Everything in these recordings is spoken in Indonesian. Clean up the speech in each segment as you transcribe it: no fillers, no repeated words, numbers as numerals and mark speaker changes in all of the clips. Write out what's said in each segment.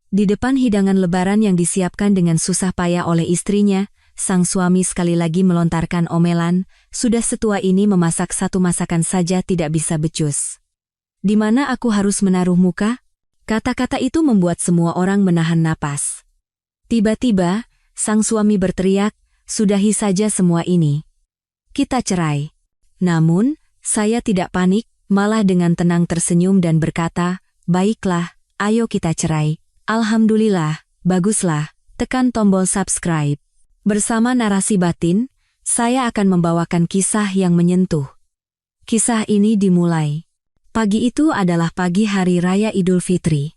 Speaker 1: Di depan hidangan lebaran yang disiapkan dengan susah payah oleh istrinya, sang suami sekali lagi melontarkan omelan, sudah setua ini memasak satu masakan saja tidak bisa becus. Di mana aku harus menaruh muka? Kata-kata itu membuat semua orang menahan napas. Tiba-tiba, sang suami berteriak, sudahi saja semua ini. Kita cerai. Namun, saya tidak panik, malah dengan tenang tersenyum dan berkata, baiklah, ayo kita cerai. Alhamdulillah, baguslah, tekan tombol subscribe. Bersama narasi batin, saya akan membawakan kisah yang menyentuh. Kisah ini dimulai. Pagi itu adalah pagi hari raya Idul Fitri.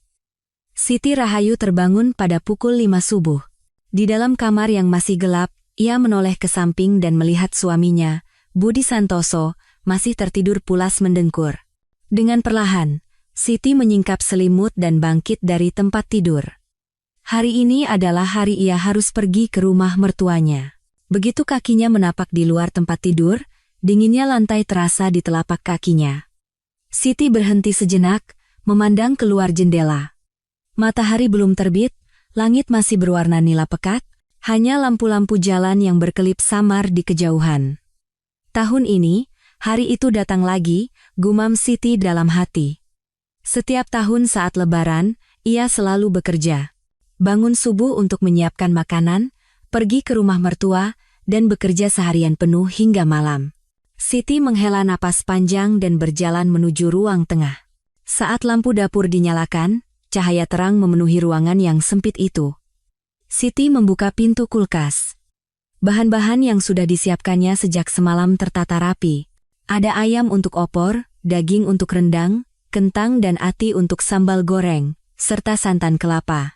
Speaker 1: Siti Rahayu terbangun pada pukul 5 subuh. Di dalam kamar yang masih gelap, ia menoleh ke samping dan melihat suaminya, Budi Santoso, masih tertidur pulas mendengkur. Dengan perlahan, Siti menyingkap selimut dan bangkit dari tempat tidur. Hari ini adalah hari ia harus pergi ke rumah mertuanya. Begitu kakinya menapak di luar tempat tidur, dinginnya lantai terasa di telapak kakinya. Siti berhenti sejenak, memandang keluar jendela. Matahari belum terbit, langit masih berwarna nila pekat, hanya lampu-lampu jalan yang berkelip samar di kejauhan. Tahun ini, hari itu datang lagi, gumam Siti dalam hati. Setiap tahun saat lebaran, ia selalu bekerja. Bangun subuh untuk menyiapkan makanan, pergi ke rumah mertua, dan bekerja seharian penuh hingga malam. Siti menghela napas panjang dan berjalan menuju ruang tengah. Saat lampu dapur dinyalakan, cahaya terang memenuhi ruangan yang sempit itu. Siti membuka pintu kulkas. Bahan-bahan yang sudah disiapkannya sejak semalam tertata rapi. Ada ayam untuk opor, daging untuk rendang, kentang dan ati untuk sambal goreng, serta santan kelapa.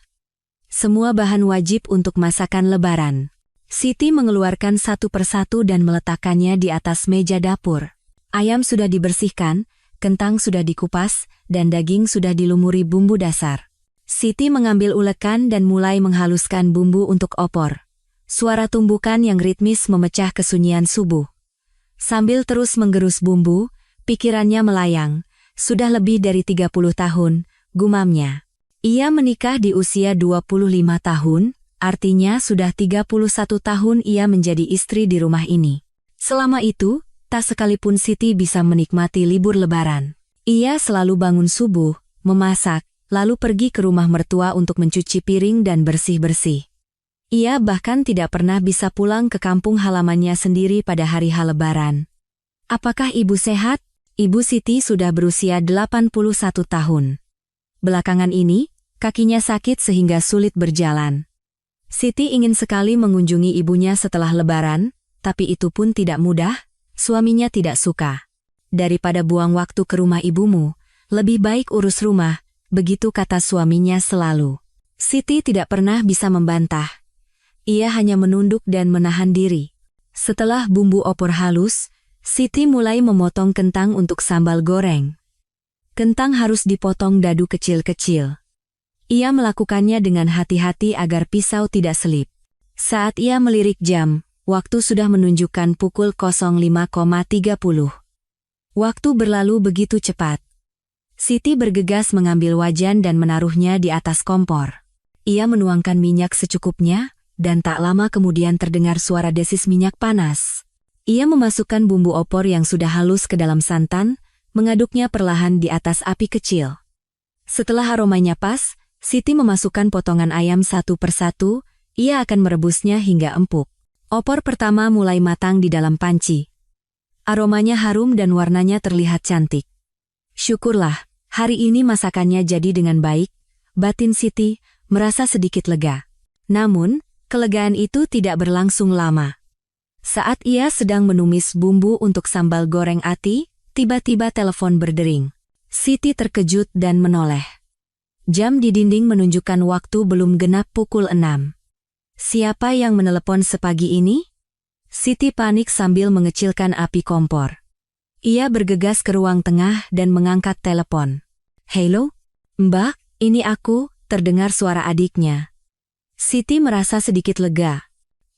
Speaker 1: Semua bahan wajib untuk masakan lebaran. Siti mengeluarkan satu persatu dan meletakkannya di atas meja dapur. Ayam sudah dibersihkan, kentang sudah dikupas, dan daging sudah dilumuri bumbu dasar. Siti mengambil ulekan dan mulai menghaluskan bumbu untuk opor. Suara tumbukan yang ritmis memecah kesunyian subuh. Sambil terus menggerus bumbu, pikirannya melayang. Sudah lebih dari 30 tahun, gumamnya. Ia menikah di usia 25 tahun, artinya sudah 31 tahun ia menjadi istri di rumah ini. Selama itu, tak sekalipun Siti bisa menikmati libur lebaran. Ia selalu bangun subuh, memasak, lalu pergi ke rumah mertua untuk mencuci piring dan bersih-bersih. Ia bahkan tidak pernah bisa pulang ke kampung halamannya sendiri pada hari-hari lebaran. Apakah ibu sehat? Ibu Siti sudah berusia 81 tahun. Belakangan ini, kakinya sakit sehingga sulit berjalan. Siti ingin sekali mengunjungi ibunya setelah lebaran, tapi itu pun tidak mudah, suaminya tidak suka. Daripada buang waktu ke rumah ibumu, lebih baik urus rumah, begitu kata suaminya selalu. Siti tidak pernah bisa membantah. Ia hanya menunduk dan menahan diri. Setelah bumbu opor halus, Siti mulai memotong kentang untuk sambal goreng. Kentang harus dipotong dadu kecil-kecil. Ia melakukannya dengan hati-hati agar pisau tidak selip. Saat ia melirik jam, waktu sudah menunjukkan pukul 05.30. Waktu berlalu begitu cepat. Siti bergegas mengambil wajan dan menaruhnya di atas kompor. Ia menuangkan minyak secukupnya, dan tak lama kemudian terdengar suara desis minyak panas. Ia memasukkan bumbu opor yang sudah halus ke dalam santan, mengaduknya perlahan di atas api kecil. Setelah aromanya pas, Siti memasukkan potongan ayam satu persatu, ia akan merebusnya hingga empuk. Opor pertama mulai matang di dalam panci. Aromanya harum dan warnanya terlihat cantik. Syukurlah, hari ini masakannya jadi dengan baik, batin Siti, merasa sedikit lega. Namun, kelegaan itu tidak berlangsung lama. Saat ia sedang menumis bumbu untuk sambal goreng ati, tiba-tiba telepon berdering. Siti terkejut dan menoleh. Jam di dinding menunjukkan waktu belum genap pukul 6. Siapa yang menelepon sepagi ini? Siti panik sambil mengecilkan api kompor. Ia bergegas ke ruang tengah dan mengangkat telepon. Halo? Mbak, ini aku, terdengar suara adiknya. Siti merasa sedikit lega.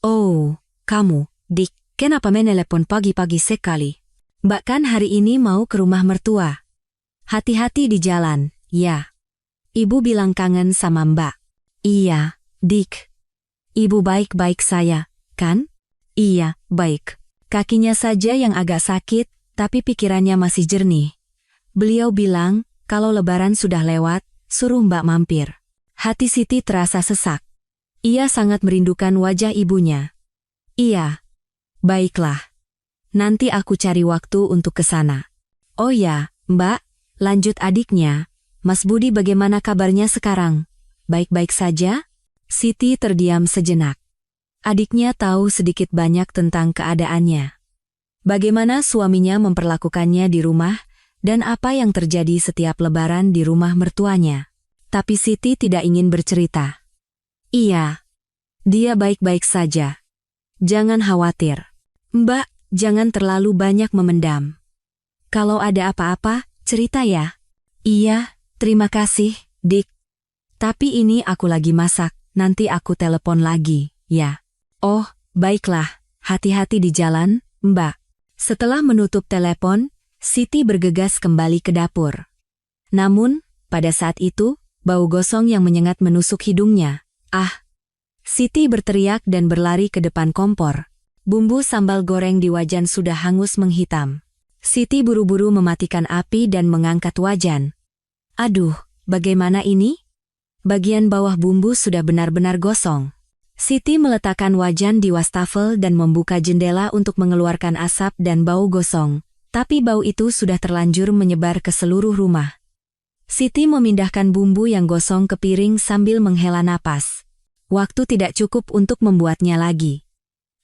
Speaker 1: Oh, kamu. Dik, kenapa menelepon pagi-pagi sekali? Mbak kan hari ini mau ke rumah mertua. Hati-hati di jalan, ya. Ibu bilang kangen sama Mbak. Iya, Dik. Ibu baik-baik saya, kan? Iya, baik. Kakinya saja yang agak sakit, tapi pikirannya masih jernih. Beliau bilang, kalau lebaran sudah lewat, suruh Mbak mampir. Hati Siti terasa sesak. Ia sangat merindukan wajah ibunya. Iya. Baiklah. Nanti aku cari waktu untuk ke sana. Oh ya, Mbak, lanjut adiknya. Mas Budi bagaimana kabarnya sekarang? Baik-baik saja? Siti terdiam sejenak. Adiknya tahu sedikit banyak tentang keadaannya. Bagaimana suaminya memperlakukannya di rumah, dan apa yang terjadi setiap lebaran di rumah mertuanya. Tapi Siti tidak ingin bercerita. Iya, dia baik-baik saja. Jangan khawatir. Mbak, jangan terlalu banyak memendam. Kalau ada apa-apa, cerita ya. Iya, terima kasih, Dik. Tapi ini aku lagi masak, nanti aku telepon lagi, ya. Oh, baiklah, hati-hati di jalan, Mbak. Setelah menutup telepon, Siti bergegas kembali ke dapur. Namun, pada saat itu, bau gosong yang menyengat menusuk hidungnya. Ah! Siti berteriak dan berlari ke depan kompor. Bumbu sambal goreng di wajan sudah hangus menghitam. Siti buru-buru mematikan api dan mengangkat wajan. Aduh, bagaimana ini? Bagian bawah bumbu sudah benar-benar gosong. Siti meletakkan wajan di wastafel dan membuka jendela untuk mengeluarkan asap dan bau gosong. Tapi bau itu sudah terlanjur menyebar ke seluruh rumah. Siti memindahkan bumbu yang gosong ke piring sambil menghela napas. Waktu tidak cukup untuk membuatnya lagi.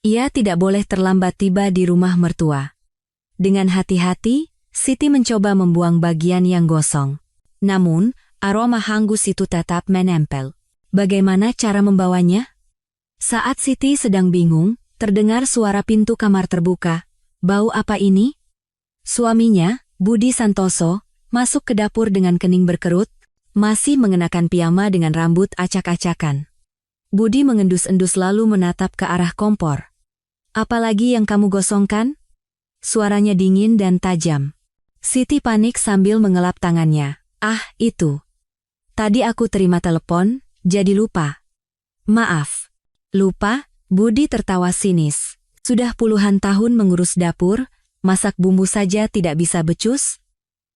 Speaker 1: Ia tidak boleh terlambat tiba di rumah mertua. Dengan hati-hati, Siti mencoba membuang bagian yang gosong. Namun, aroma hangus itu tetap menempel. Bagaimana cara membawanya? Saat Siti sedang bingung, terdengar suara pintu kamar terbuka. Bau apa ini? Suaminya, Budi Santoso, masuk ke dapur dengan kening berkerut, masih mengenakan piyama dengan rambut acak-acakan. Budi mengendus-endus lalu menatap ke arah kompor. Apalagi yang kamu gosongkan? Suaranya dingin dan tajam. Siti panik sambil mengelap tangannya. Ah, itu. Tadi aku terima telepon, jadi lupa. Maaf. Lupa? Budi tertawa sinis. Sudah puluhan tahun mengurus dapur, masak bumbu saja tidak bisa becus?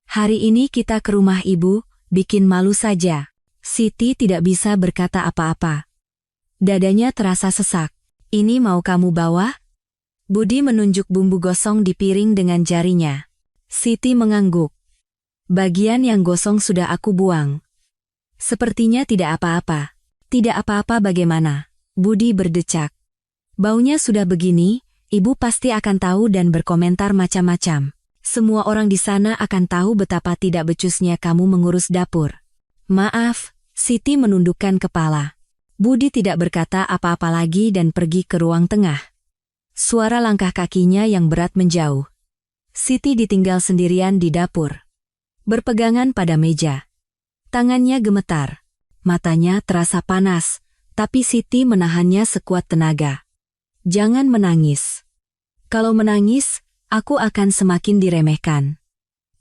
Speaker 1: Hari ini kita ke rumah ibu, bikin malu saja. Siti tidak bisa berkata apa-apa. Dadanya terasa sesak. Ini mau kamu bawa? Budi menunjuk bumbu gosong di piring dengan jarinya. Siti mengangguk. Bagian yang gosong sudah aku buang. Sepertinya tidak apa-apa. Tidak apa-apa bagaimana? Budi berdecak. Baunya sudah begini, ibu pasti akan tahu dan berkomentar macam-macam. Semua orang di sana akan tahu betapa tidak becusnya kamu mengurus dapur. Maaf, Siti menundukkan kepala. Budi tidak berkata apa-apa lagi dan pergi ke ruang tengah. Suara langkah kakinya yang berat menjauh. Siti ditinggal sendirian di dapur. Berpegangan pada meja. Tangannya gemetar. Matanya terasa panas, tapi Siti menahannya sekuat tenaga. Jangan menangis. Kalau menangis, aku akan semakin diremehkan.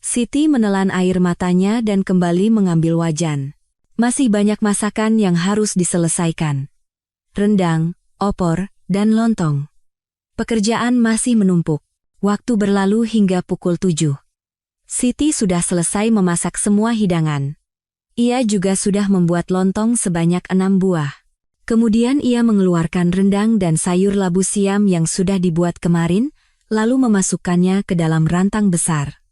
Speaker 1: Siti menelan air matanya dan kembali mengambil wajan. Masih banyak masakan yang harus diselesaikan. Rendang, opor, dan lontong. Pekerjaan masih menumpuk. Waktu berlalu hingga pukul 7. Siti sudah selesai memasak semua hidangan. Ia juga sudah membuat lontong sebanyak 6 buah. Kemudian ia mengeluarkan rendang dan sayur labu siam yang sudah dibuat kemarin, lalu memasukkannya ke dalam rantang besar.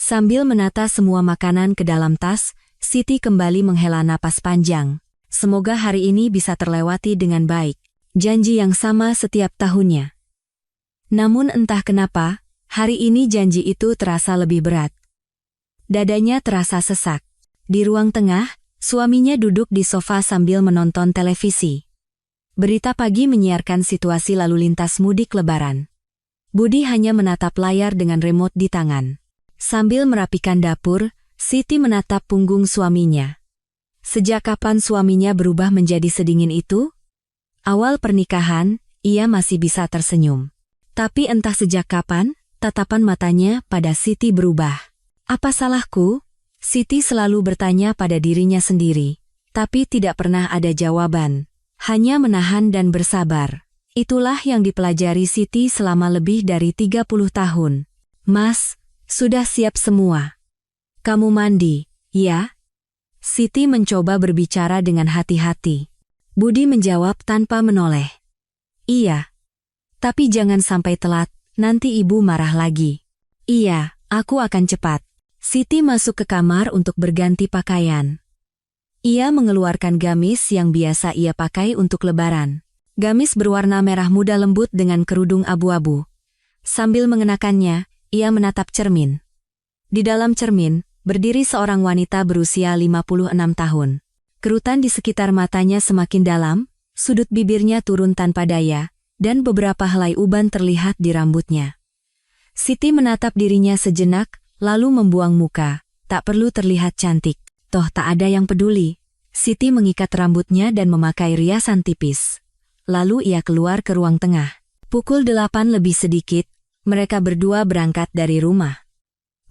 Speaker 1: Sambil menata semua makanan ke dalam tas, Siti kembali menghela napas panjang. Semoga hari ini bisa terlewati dengan baik. Janji yang sama setiap tahunnya. Namun entah kenapa, hari ini janji itu terasa lebih berat. Dadanya terasa sesak. Di ruang tengah, suaminya duduk di sofa sambil menonton televisi. Berita pagi menyiarkan situasi lalu lintas mudik lebaran. Budi hanya menatap layar dengan remote di tangan. Sambil merapikan dapur, Siti menatap punggung suaminya. Sejak kapan suaminya berubah menjadi sedingin itu? Awal pernikahan, ia masih bisa tersenyum. Tapi entah sejak kapan, tatapan matanya pada Siti berubah. Apa salahku? Siti selalu bertanya pada dirinya sendiri. tapi tidak pernah ada jawaban. Hanya menahan dan bersabar. Itulah yang dipelajari Siti selama lebih dari 30 tahun. Mas, sudah siap semua. Kamu mandi, ya? Siti mencoba berbicara dengan hati-hati. Budi menjawab tanpa menoleh. Iya. Tapi jangan sampai telat, nanti ibu marah lagi. Iya, aku akan cepat. Siti masuk ke kamar untuk berganti pakaian. Ia mengeluarkan gamis yang biasa ia pakai untuk lebaran. Gamis berwarna merah muda lembut dengan kerudung abu-abu. Sambil mengenakannya, ia menatap cermin. Di dalam cermin, berdiri seorang wanita berusia 56 tahun. Kerutan di sekitar matanya semakin dalam, sudut bibirnya turun tanpa daya, dan beberapa helai uban terlihat di rambutnya. Siti menatap dirinya sejenak, lalu membuang muka. Tak perlu terlihat cantik. Toh tak ada yang peduli. Siti mengikat rambutnya dan memakai riasan tipis. Lalu ia keluar ke ruang tengah. Pukul 8 lebih sedikit, mereka berdua berangkat dari rumah.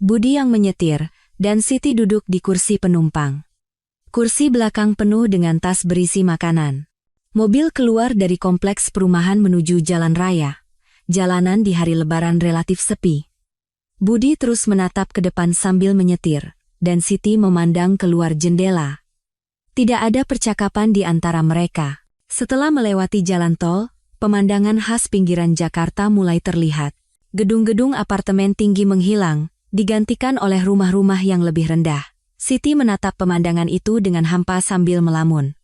Speaker 1: Budi yang menyetir, dan Siti duduk di kursi penumpang. Kursi belakang penuh dengan tas berisi makanan. Mobil keluar dari kompleks perumahan menuju jalan raya. Jalanan di hari lebaran relatif sepi. Budi terus menatap ke depan sambil menyetir, dan Siti memandang keluar jendela. Tidak ada percakapan di antara mereka. Setelah melewati jalan tol, pemandangan khas pinggiran Jakarta mulai terlihat. Gedung-gedung apartemen tinggi menghilang, digantikan oleh rumah-rumah yang lebih rendah. Siti menatap pemandangan itu dengan hampa sambil melamun.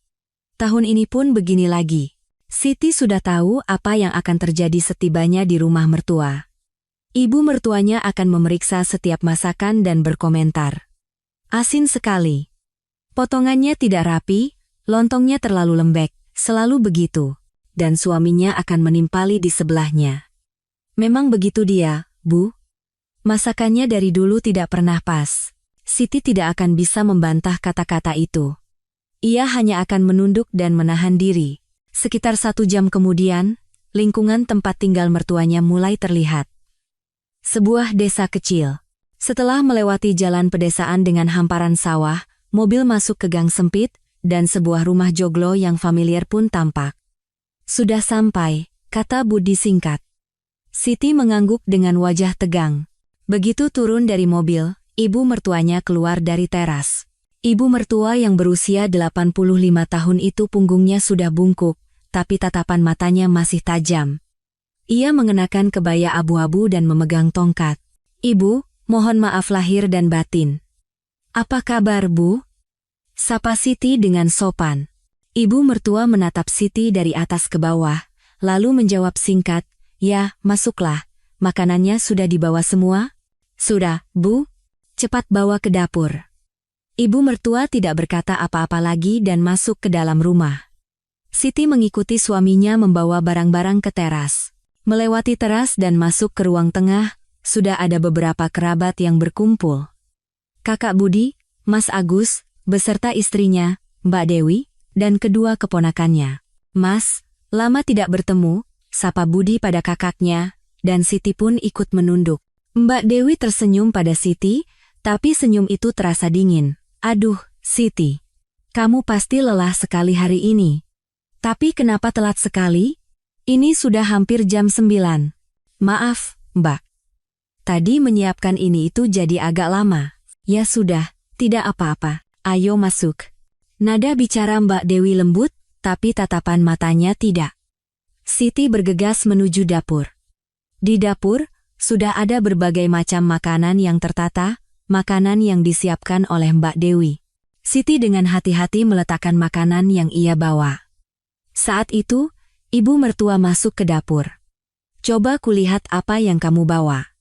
Speaker 1: Tahun ini pun begini lagi. Siti sudah tahu apa yang akan terjadi setibanya di rumah mertua. Ibu mertuanya akan memeriksa setiap masakan dan berkomentar. Asin sekali. Potongannya tidak rapi, lontongnya terlalu lembek, selalu begitu. Dan suaminya akan menimpali di sebelahnya. Memang begitu dia, Bu. Masakannya dari dulu tidak pernah pas. Siti tidak akan bisa membantah kata-kata itu. Ia hanya akan menunduk dan menahan diri. Sekitar 1 jam kemudian, lingkungan tempat tinggal mertuanya mulai terlihat. Sebuah desa kecil. Setelah melewati jalan pedesaan dengan hamparan sawah, mobil masuk ke gang sempit, dan sebuah rumah joglo yang familiar pun tampak. Sudah sampai, kata Budi singkat. Siti mengangguk dengan wajah tegang. Begitu turun dari mobil, ibu mertuanya keluar dari teras. Ibu mertua yang berusia 85 tahun itu punggungnya sudah bungkuk, tapi tatapan matanya masih tajam. Ia mengenakan kebaya abu-abu dan memegang tongkat. Ibu, mohon maaf lahir dan batin. Apa kabar, Bu? Sapa Siti dengan sopan. Ibu mertua menatap Siti dari atas ke bawah, lalu menjawab singkat, ya, masuklah. Makanannya sudah dibawa semua? Sudah, Bu. Cepat bawa ke dapur. Ibu mertua tidak berkata apa-apa lagi dan masuk ke dalam rumah. Siti mengikuti suaminya membawa barang-barang ke teras. Melewati teras dan masuk ke ruang tengah, sudah ada beberapa kerabat yang berkumpul. Kakak Budi, Mas Agus, beserta istrinya, Mbak Dewi, dan kedua keponakannya. Mas, lama tidak bertemu, sapa Budi pada kakaknya, dan Siti pun ikut menunduk. Mbak Dewi tersenyum pada Siti, tapi senyum itu terasa dingin. Aduh, Siti, kamu pasti lelah sekali hari ini. Tapi kenapa telat sekali? Ini sudah hampir jam 9. Maaf, Mbak. Tadi menyiapkan ini itu jadi agak lama. Ya sudah, tidak apa-apa. Ayo masuk. Nada bicara Mbak Dewi lembut, tapi tatapan matanya tidak. Siti bergegas menuju dapur. Di dapur, sudah ada berbagai macam makanan yang tertata, makanan yang disiapkan oleh Mbak Dewi. Siti dengan hati-hati meletakkan makanan yang ia bawa. Saat itu, ibu mertua masuk ke dapur. Coba kulihat apa yang kamu bawa.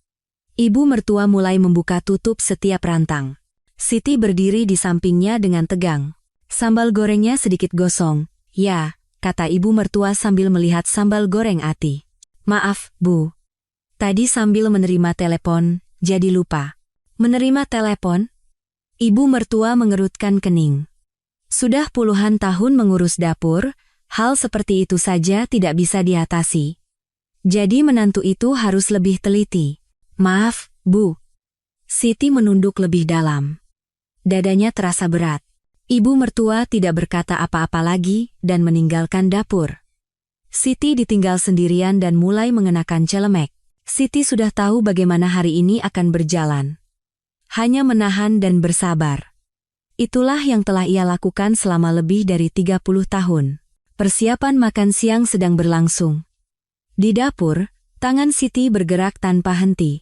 Speaker 1: Ibu mertua mulai membuka tutup setiap rantang. Siti berdiri di sampingnya dengan tegang. Sambal gorengnya sedikit gosong. Ya, kata ibu mertua sambil melihat sambal goreng ati. Maaf, Bu. Tadi sambil menerima telepon, jadi lupa. Menerima telepon? Ibu mertua mengerutkan kening. Sudah puluhan tahun mengurus dapur, hal seperti itu saja tidak bisa diatasi. Jadi menantu itu harus lebih teliti. Maaf, Bu. Siti menunduk lebih dalam. Dadanya terasa berat. Ibu mertua tidak berkata apa-apa lagi dan meninggalkan dapur. Siti ditinggal sendirian dan mulai mengenakan celemek. Siti sudah tahu bagaimana hari ini akan berjalan. Hanya menahan dan bersabar. Itulah yang telah ia lakukan selama lebih dari 30 tahun. Persiapan makan siang sedang berlangsung. Di dapur, tangan Siti bergerak tanpa henti.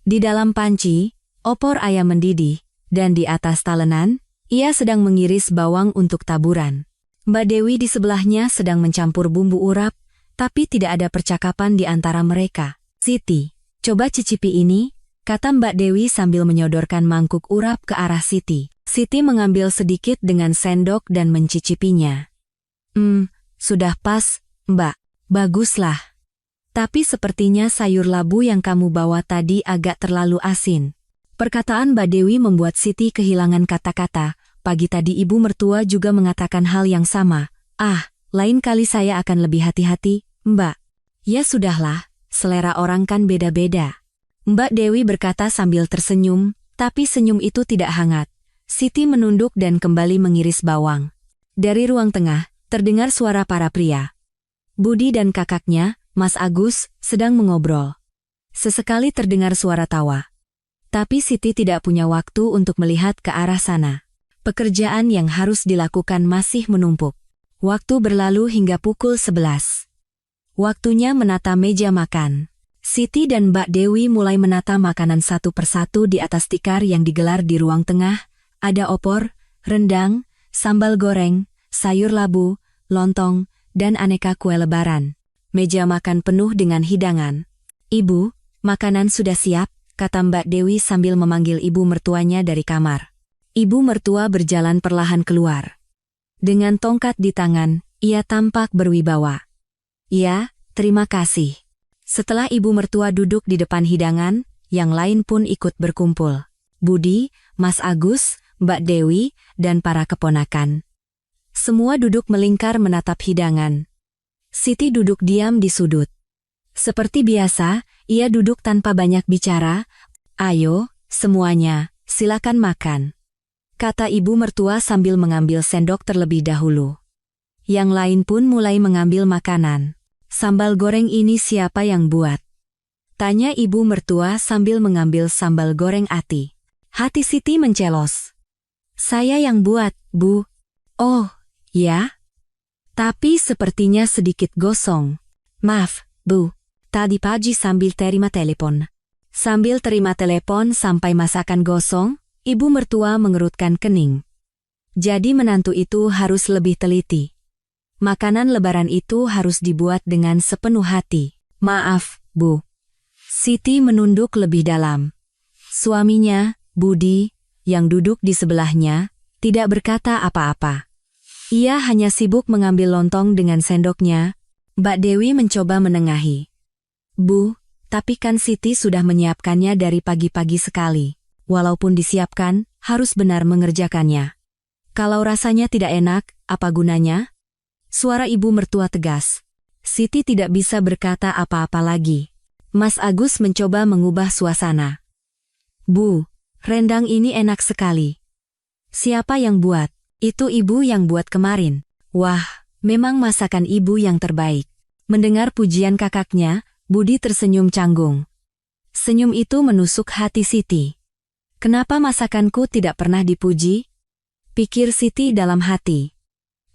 Speaker 1: Di dalam panci, opor ayam mendidih, dan di atas talenan, ia sedang mengiris bawang untuk taburan. Mbak Dewi di sebelahnya sedang mencampur bumbu urap, tapi tidak ada percakapan di antara mereka. "Siti, coba cicipi ini," kata Mbak Dewi sambil menyodorkan mangkuk urap ke arah Siti. Siti mengambil sedikit dengan sendok dan mencicipinya. Sudah pas, Mbak. Baguslah. Tapi sepertinya sayur labu yang kamu bawa tadi agak terlalu asin." Perkataan Mbak Dewi membuat Siti kehilangan kata-kata. Pagi tadi ibu mertua juga mengatakan hal yang sama. Lain kali saya akan lebih hati-hati, Mbak." "Ya sudahlah, selera orang kan beda-beda," Mbak Dewi berkata sambil tersenyum, tapi senyum itu tidak hangat. Siti menunduk dan kembali mengiris bawang. Dari ruang tengah, terdengar suara para pria. Budi dan kakaknya, Mas Agus, sedang mengobrol. Sesekali terdengar suara tawa. Tapi Siti tidak punya waktu untuk melihat ke arah sana. Pekerjaan yang harus dilakukan masih menumpuk. Waktu berlalu hingga pukul 11. Waktunya menata meja makan. Siti dan Mbak Dewi mulai menata makanan satu persatu di atas tikar yang digelar di ruang tengah. Ada opor, rendang, sambal goreng, sayur labu, lontong, dan aneka kue lebaran. Meja makan penuh dengan hidangan. "Ibu, makanan sudah siap," kata Mbak Dewi sambil memanggil ibu mertuanya dari kamar. Ibu mertua berjalan perlahan keluar. Dengan tongkat di tangan, ia tampak berwibawa. "Ya, terima kasih." Setelah ibu mertua duduk di depan hidangan, yang lain pun ikut berkumpul. Budi, Mas Agus, Mbak Dewi, dan para keponakan. Semua duduk melingkar menatap hidangan. Siti duduk diam di sudut. Seperti biasa, ia duduk tanpa banyak bicara. "Ayo, semuanya, silakan makan," kata ibu mertua sambil mengambil sendok terlebih dahulu. Yang lain pun mulai mengambil makanan. "Sambal goreng ini siapa yang buat?" tanya ibu mertua sambil mengambil sambal goreng ati. Hati Siti mencelos. "Saya yang buat, Bu." "Oh, ya? Tapi sepertinya sedikit gosong." "Maaf, Bu. Tadi pagi sambil terima telepon." Sambil terima telepon sampai masakan gosong, ibu mertua mengerutkan kening. Jadi menantu itu harus lebih teliti. Makanan lebaran itu harus dibuat dengan sepenuh hati. "Maaf, Bu." Siti menunduk lebih dalam. Suaminya, Budi, yang duduk di sebelahnya, tidak berkata apa-apa. Ia hanya sibuk mengambil lontong dengan sendoknya. Mbak Dewi mencoba menengahi. "Bu, tapi kan Siti sudah menyiapkannya dari pagi-pagi sekali. Walaupun disiapkan, harus benar mengerjakannya. Kalau rasanya tidak enak, apa gunanya?" Suara ibu mertua tegas. Siti tidak bisa berkata apa-apa lagi. Mas Agus mencoba mengubah suasana. "Bu, rendang ini enak sekali. Siapa yang buat?" "Itu ibu yang buat kemarin." "Wah, memang masakan ibu yang terbaik." Mendengar pujian kakaknya, Budi tersenyum canggung. Senyum itu menusuk hati Siti. "Kenapa masakanku tidak pernah dipuji?" pikir Siti dalam hati.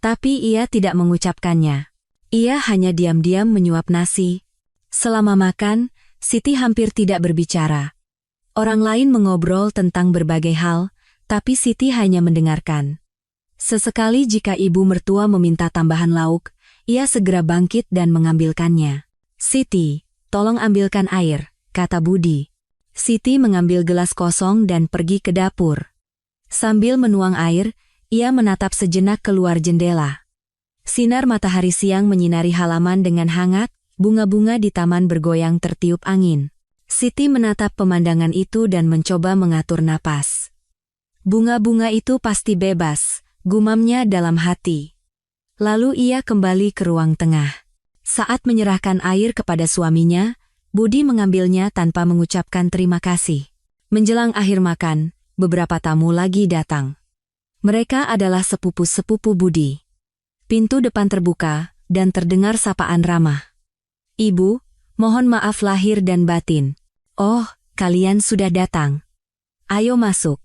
Speaker 1: Tapi ia tidak mengucapkannya. Ia hanya diam-diam menyuap nasi. Selama makan, Siti hampir tidak berbicara. Orang lain mengobrol tentang berbagai hal, tapi Siti hanya mendengarkan. Sesekali jika ibu mertua meminta tambahan lauk, ia segera bangkit dan mengambilkannya. "Siti, tolong ambilkan air," kata Budi. Siti mengambil gelas kosong dan pergi ke dapur. Sambil menuang air, ia menatap sejenak keluar jendela. Sinar matahari siang menyinari halaman dengan hangat, bunga-bunga di taman bergoyang tertiup angin. Siti menatap pemandangan itu dan mencoba mengatur napas. "Bunga-bunga itu pasti bebas," gumamnya dalam hati. Lalu ia kembali ke ruang tengah. Saat menyerahkan air kepada suaminya, Budi mengambilnya tanpa mengucapkan terima kasih. Menjelang akhir makan, beberapa tamu lagi datang. Mereka adalah sepupu-sepupu Budi. Pintu depan terbuka, dan terdengar sapaan ramah. "Ibu, mohon maaf lahir dan batin. Oh, kalian sudah datang. Ayo masuk."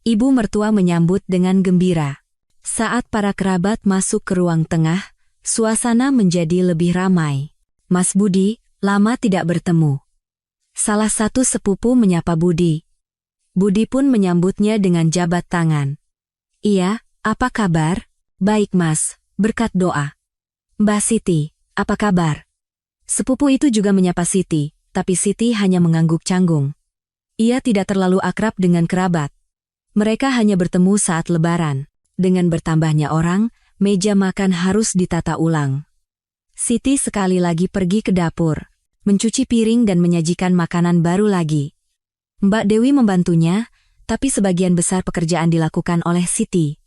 Speaker 1: Ibu mertua menyambut dengan gembira. Saat para kerabat masuk ke ruang tengah, suasana menjadi lebih ramai. "Mas Budi, lama tidak bertemu." Salah satu sepupu menyapa Budi. Budi pun menyambutnya dengan jabat tangan. "Iya, apa kabar?" "Baik Mas, berkat doa." "Mbak Siti, apa kabar?" Sepupu itu juga menyapa Siti, tapi Siti hanya mengangguk canggung. Ia tidak terlalu akrab dengan kerabat. Mereka hanya bertemu saat lebaran. Dengan bertambahnya orang, meja makan harus ditata ulang. Siti sekali lagi pergi ke dapur, mencuci piring dan menyajikan makanan baru lagi. Mbak Dewi membantunya, tapi sebagian besar pekerjaan dilakukan oleh Siti.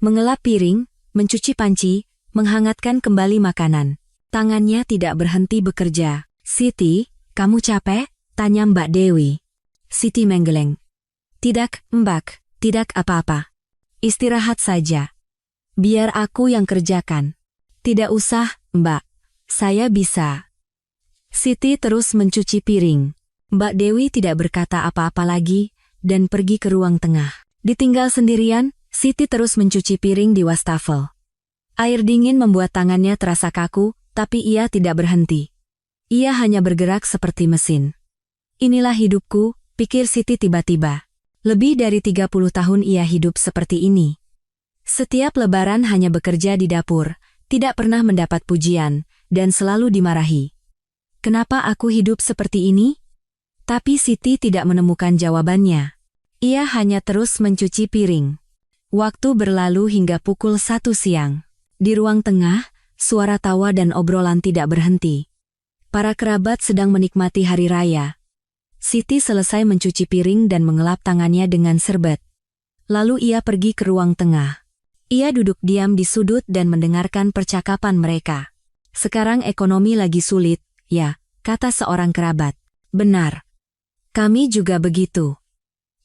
Speaker 1: Mengelap piring, mencuci panci, menghangatkan kembali makanan. Tangannya tidak berhenti bekerja. "Siti, kamu capek?" tanya Mbak Dewi. Siti menggeleng. "Tidak, Mbak, tidak apa-apa. Istirahat saja. Biar aku yang kerjakan." "Tidak usah, Mbak. Saya bisa." Siti terus mencuci piring. Mbak Dewi tidak berkata apa-apa lagi, dan pergi ke ruang tengah. Ditinggal sendirian, Siti terus mencuci piring di wastafel. Air dingin membuat tangannya terasa kaku, tapi ia tidak berhenti. Ia hanya bergerak seperti mesin. "Inilah hidupku," pikir Siti tiba-tiba. Lebih dari 30 tahun ia hidup seperti ini. Setiap lebaran hanya bekerja di dapur, tidak pernah mendapat pujian, dan selalu dimarahi. "Kenapa aku hidup seperti ini?" Tapi Siti tidak menemukan jawabannya. Ia hanya terus mencuci piring. Waktu berlalu hingga pukul 1 siang. Di ruang tengah, suara tawa dan obrolan tidak berhenti. Para kerabat sedang menikmati hari raya. Siti selesai mencuci piring dan mengelap tangannya dengan serbet. Lalu ia pergi ke ruang tengah. Ia duduk diam di sudut dan mendengarkan percakapan mereka. "Sekarang ekonomi lagi sulit, ya," kata seorang kerabat. "Benar. Kami juga begitu.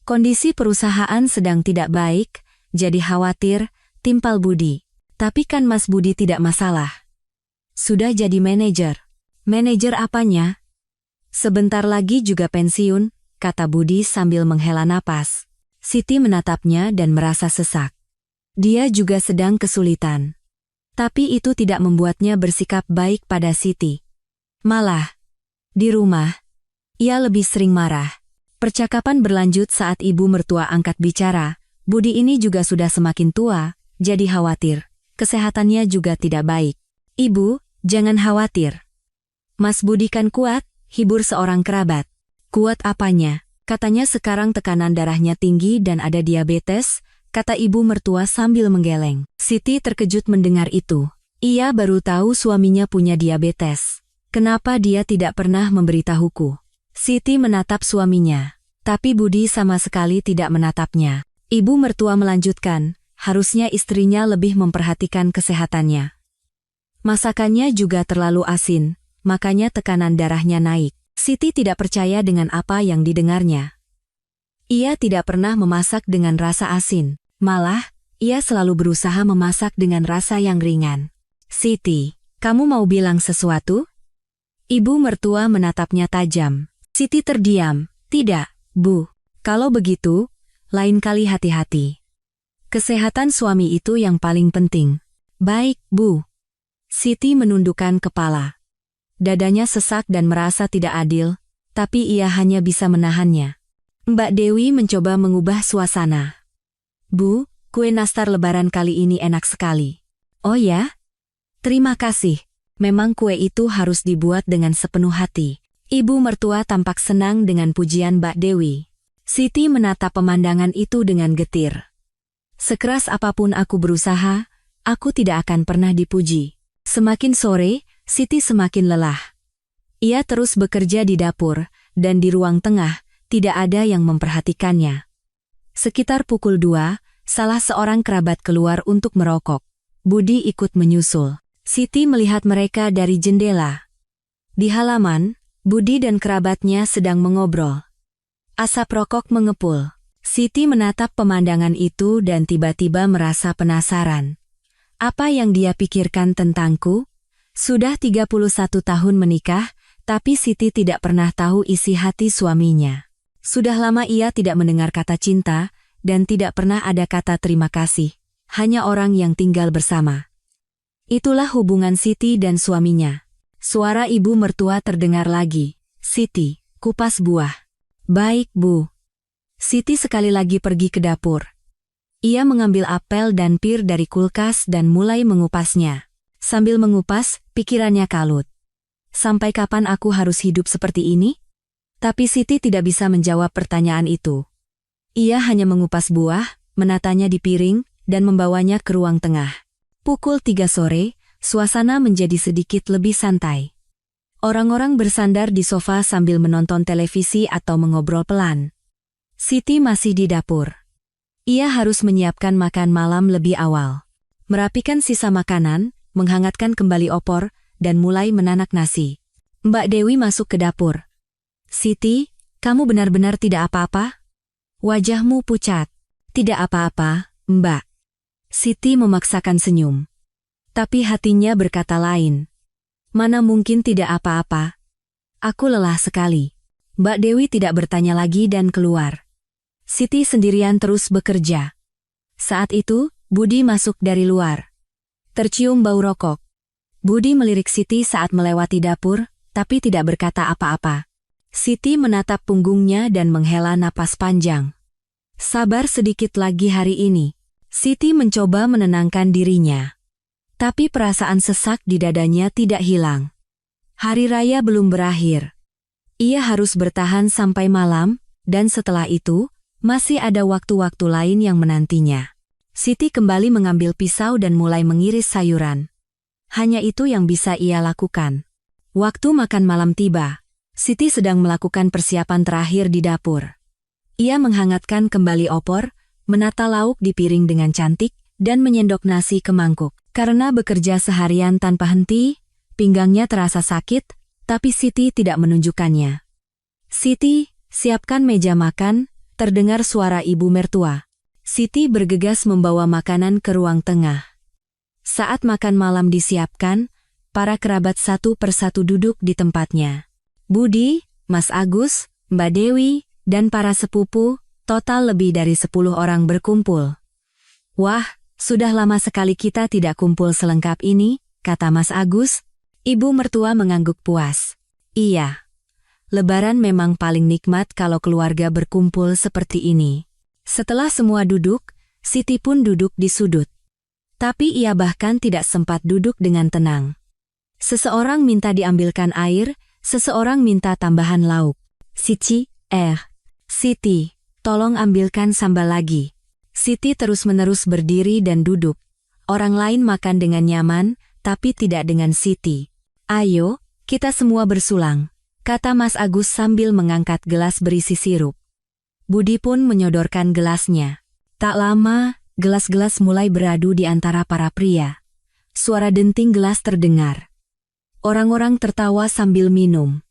Speaker 1: Kondisi perusahaan sedang tidak baik, jadi khawatir," timpal Budi. "Tapi kan Mas Budi tidak masalah. Sudah jadi manajer." "Manajer apanya?" "Sebentar lagi juga pensiun," kata Budi sambil menghela napas. Siti menatapnya dan merasa sesak. Dia juga sedang kesulitan. Tapi itu tidak membuatnya bersikap baik pada Siti. Malah, di rumah, ia lebih sering marah. Percakapan berlanjut saat ibu mertua angkat bicara. Budi ini juga sudah semakin tua, jadi khawatir. Kesehatannya juga tidak baik. "Ibu, jangan khawatir. Mas Budi kan kuat," hibur seorang kerabat. "Kuat apanya?" "Katanya sekarang tekanan darahnya tinggi dan ada diabetes," kata ibu mertua sambil menggeleng. Siti terkejut mendengar itu. Ia baru tahu suaminya punya diabetes. Kenapa dia tidak pernah memberitahuku? Siti menatap suaminya, tapi Budi sama sekali tidak menatapnya. Ibu mertua melanjutkan, harusnya istrinya lebih memperhatikan kesehatannya. Masakannya juga terlalu asin, makanya tekanan darahnya naik. Siti tidak percaya dengan apa yang didengarnya. Ia tidak pernah memasak dengan rasa asin. Malah, ia selalu berusaha memasak dengan rasa yang ringan. "Siti, kamu mau bilang sesuatu?" Ibu mertua menatapnya tajam. Siti terdiam. "Tidak, Bu. Kalau begitu, lain kali hati-hati. Kesehatan suami itu yang paling penting." "Baik, Bu." Siti menundukkan kepala. Dadanya sesak dan merasa tidak adil, tapi ia hanya bisa menahannya. Mbak Dewi mencoba mengubah suasana. "Bu, kue nastar lebaran kali ini enak sekali." "Oh ya? Terima kasih. Memang kue itu harus dibuat dengan sepenuh hati." Ibu mertua tampak senang dengan pujian Mbak Dewi. Siti menatap pemandangan itu dengan getir. "Sekeras apapun aku berusaha, aku tidak akan pernah dipuji." Semakin sore, Siti semakin lelah. Ia terus bekerja di dapur, dan di ruang tengah, tidak ada yang memperhatikannya. Sekitar pukul 2, salah seorang kerabat keluar untuk merokok. Budi ikut menyusul. Siti melihat mereka dari jendela. Di halaman, Budi dan kerabatnya sedang mengobrol. Asap rokok mengepul. Siti menatap pemandangan itu dan tiba-tiba merasa penasaran. Apa yang dia pikirkan tentangku? Sudah 31 tahun menikah, tapi Siti tidak pernah tahu isi hati suaminya. Sudah lama ia tidak mendengar kata cinta, dan tidak pernah ada kata terima kasih. Hanya orang yang tinggal bersama. Itulah hubungan Siti dan suaminya. Suara ibu mertua terdengar lagi. Siti, kupas buah. Baik, Bu. Siti sekali lagi pergi ke dapur. Ia mengambil apel dan pir dari kulkas dan mulai mengupasnya. Sambil mengupas, pikirannya kalut. Sampai kapan aku harus hidup seperti ini? Tapi Siti tidak bisa menjawab pertanyaan itu. Ia hanya mengupas buah, menatanya di piring, dan membawanya ke ruang tengah. Pukul 3 sore, suasana menjadi sedikit lebih santai. Orang-orang bersandar di sofa sambil menonton televisi atau mengobrol pelan. Siti masih di dapur. Ia harus menyiapkan makan malam lebih awal. Merapikan sisa makanan, menghangatkan kembali opor, dan mulai menanak nasi. Mbak Dewi masuk ke dapur. Siti, kamu benar-benar tidak apa-apa? Wajahmu pucat. Tidak apa-apa, Mbak. Siti memaksakan senyum. Tapi hatinya berkata lain. Mana mungkin tidak apa-apa? Aku lelah sekali. Mbak Dewi tidak bertanya lagi dan keluar. Siti sendirian terus bekerja. Saat itu, Budi masuk dari luar. Tercium bau rokok. Budi melirik Siti saat melewati dapur, tapi tidak berkata apa-apa. Siti menatap punggungnya dan menghela napas panjang. Sabar sedikit lagi hari ini. Siti mencoba menenangkan dirinya. Tapi perasaan sesak di dadanya tidak hilang. Hari raya belum berakhir. Ia harus bertahan sampai malam, dan setelah itu, masih ada waktu-waktu lain yang menantinya. Siti kembali mengambil pisau dan mulai mengiris sayuran. Hanya itu yang bisa ia lakukan. Waktu makan malam tiba. Siti sedang melakukan persiapan terakhir di dapur. Ia menghangatkan kembali opor, menata lauk di piring dengan cantik, dan menyendok nasi ke mangkuk. Karena bekerja seharian tanpa henti, pinggangnya terasa sakit, tapi Siti tidak menunjukkannya. Siti, siapkan meja makan. Terdengar suara ibu mertua. Siti bergegas membawa makanan ke ruang tengah. Saat makan malam disiapkan, para kerabat satu persatu duduk di tempatnya. Budi, Mas Agus, Mbak Dewi, dan para sepupu, total lebih dari 10 orang berkumpul. Wah, sudah lama sekali kita tidak kumpul selengkap ini, kata Mas Agus. Ibu mertua mengangguk puas. Iya. Lebaran memang paling nikmat kalau keluarga berkumpul seperti ini. Setelah semua duduk, Siti pun duduk di sudut. Tapi ia bahkan tidak sempat duduk dengan tenang. Seseorang minta diambilkan air, seseorang minta tambahan lauk. Siti, Siti, tolong ambilkan sambal lagi. Siti terus-menerus berdiri dan duduk. Orang lain makan dengan nyaman, tapi tidak dengan Siti. Ayo, kita semua bersulang. Kata Mas Agus sambil mengangkat gelas berisi sirup. Budi pun menyodorkan gelasnya. Tak lama, gelas-gelas mulai beradu di antara para pria. Suara denting gelas terdengar. Orang-orang tertawa sambil minum.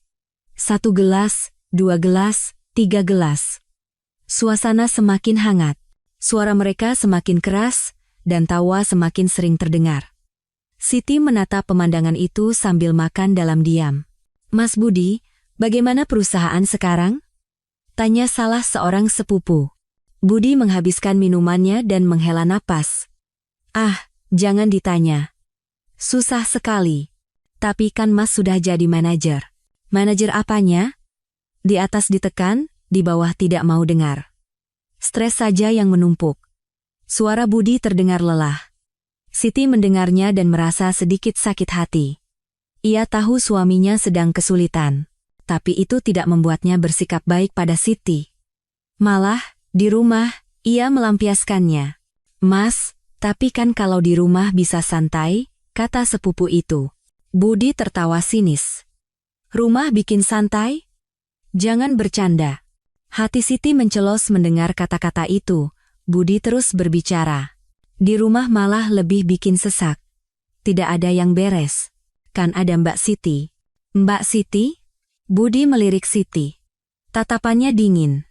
Speaker 1: 1 gelas, 2 gelas, 3 gelas. Suasana semakin hangat. Suara mereka semakin keras, dan tawa semakin sering terdengar. Siti menatap pemandangan itu sambil makan dalam diam. Mas Budi, bagaimana perusahaan sekarang? Tanya salah seorang sepupu. Budi menghabiskan minumannya dan menghela napas. Ah, jangan ditanya. Susah sekali. Tapi kan Mas sudah jadi manajer. Manajer apanya? Di atas ditekan, di bawah tidak mau dengar. Stres saja yang menumpuk. Suara Budi terdengar lelah. Siti mendengarnya dan merasa sedikit sakit hati. Ia tahu suaminya sedang kesulitan, tapi itu tidak membuatnya bersikap baik pada Siti. Malah, di rumah, ia melampiaskannya. Mas, tapi kan kalau di rumah bisa santai, kata sepupu itu. Budi tertawa sinis. Rumah bikin santai? Jangan bercanda. Hati Siti mencelos mendengar kata-kata itu. Budi terus berbicara. Di rumah malah lebih bikin sesak. Tidak ada yang beres. Kan ada Mbak Siti. Mbak Siti? Budi melirik Siti. Tatapannya dingin.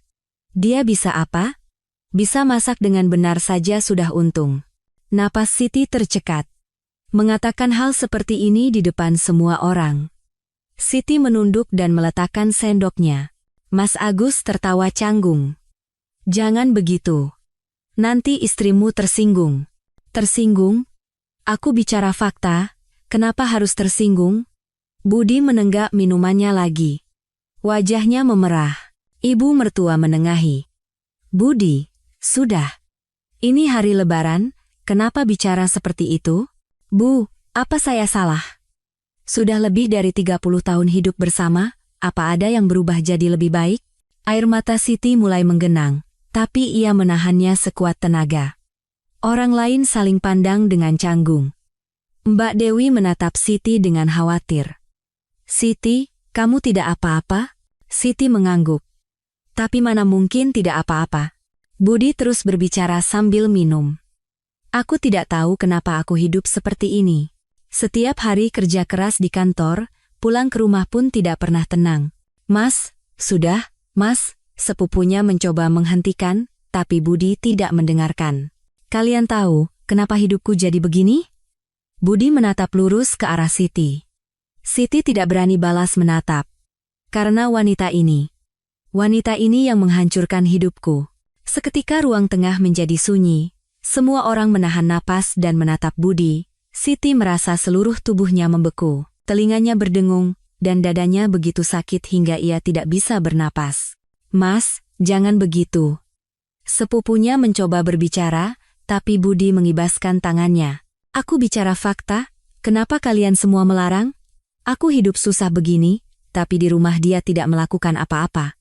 Speaker 1: Dia bisa apa? Bisa masak dengan benar saja sudah untung. Napas Siti tercekat. Mengatakan hal seperti ini di depan semua orang. Siti menunduk dan meletakkan sendoknya. Mas Agus tertawa canggung. Jangan begitu. Nanti istrimu tersinggung. Tersinggung? Aku bicara fakta, kenapa harus tersinggung? Budi menenggak minumannya lagi. Wajahnya memerah. Ibu mertua menengahi. Budi, sudah. Ini hari Lebaran, kenapa bicara seperti itu? Bu, apa saya salah? Sudah lebih dari 30 tahun hidup bersama, apa ada yang berubah jadi lebih baik? Air mata Siti mulai menggenang, tapi ia menahannya sekuat tenaga. Orang lain saling pandang dengan canggung. Mbak Dewi menatap Siti dengan khawatir. Siti, kamu tidak apa-apa? Siti mengangguk. Tapi mana mungkin tidak apa-apa. Budi terus berbicara sambil minum. Aku tidak tahu kenapa aku hidup seperti ini. Setiap hari kerja keras di kantor, pulang ke rumah pun tidak pernah tenang. Mas, sudah, Mas, sepupunya mencoba menghentikan, tapi Budi tidak mendengarkan. Kalian tahu, kenapa hidupku jadi begini? Budi menatap lurus ke arah Siti. Siti tidak berani balas menatap. Karena wanita ini yang menghancurkan hidupku. Seketika ruang tengah menjadi sunyi. Semua orang menahan napas dan menatap Budi. Siti merasa seluruh tubuhnya membeku. Telinganya berdengung, dan dadanya begitu sakit hingga ia tidak bisa bernapas. Mas, jangan begitu. Sepupunya mencoba berbicara, tapi Budi mengibaskan tangannya. Aku bicara fakta, kenapa kalian semua melarang? Aku hidup susah begini, tapi di rumah dia tidak melakukan apa-apa.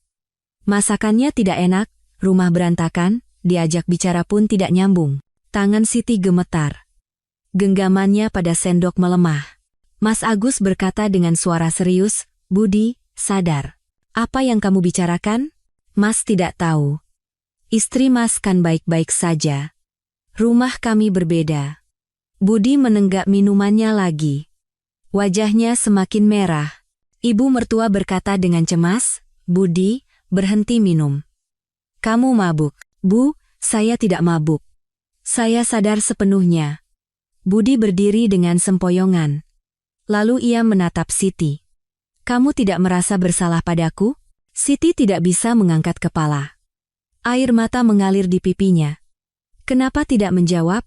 Speaker 1: Masakannya tidak enak, rumah berantakan, diajak bicara pun tidak nyambung. Tangan Siti gemetar. Genggamannya pada sendok melemah. Mas Agus berkata dengan suara serius, Budi, sadar. Apa yang kamu bicarakan? Mas tidak tahu. Istri Mas kan baik-baik saja. Rumah kami berbeda. Budi menenggak minumannya lagi. Wajahnya semakin merah. Ibu mertua berkata dengan cemas, Budi, berhenti minum. Kamu mabuk. Bu, saya tidak mabuk. Saya sadar sepenuhnya. Budi berdiri dengan sempoyongan. Lalu ia menatap Siti. Kamu tidak merasa bersalah padaku? Siti tidak bisa mengangkat kepala. Air mata mengalir di pipinya. Kenapa tidak menjawab?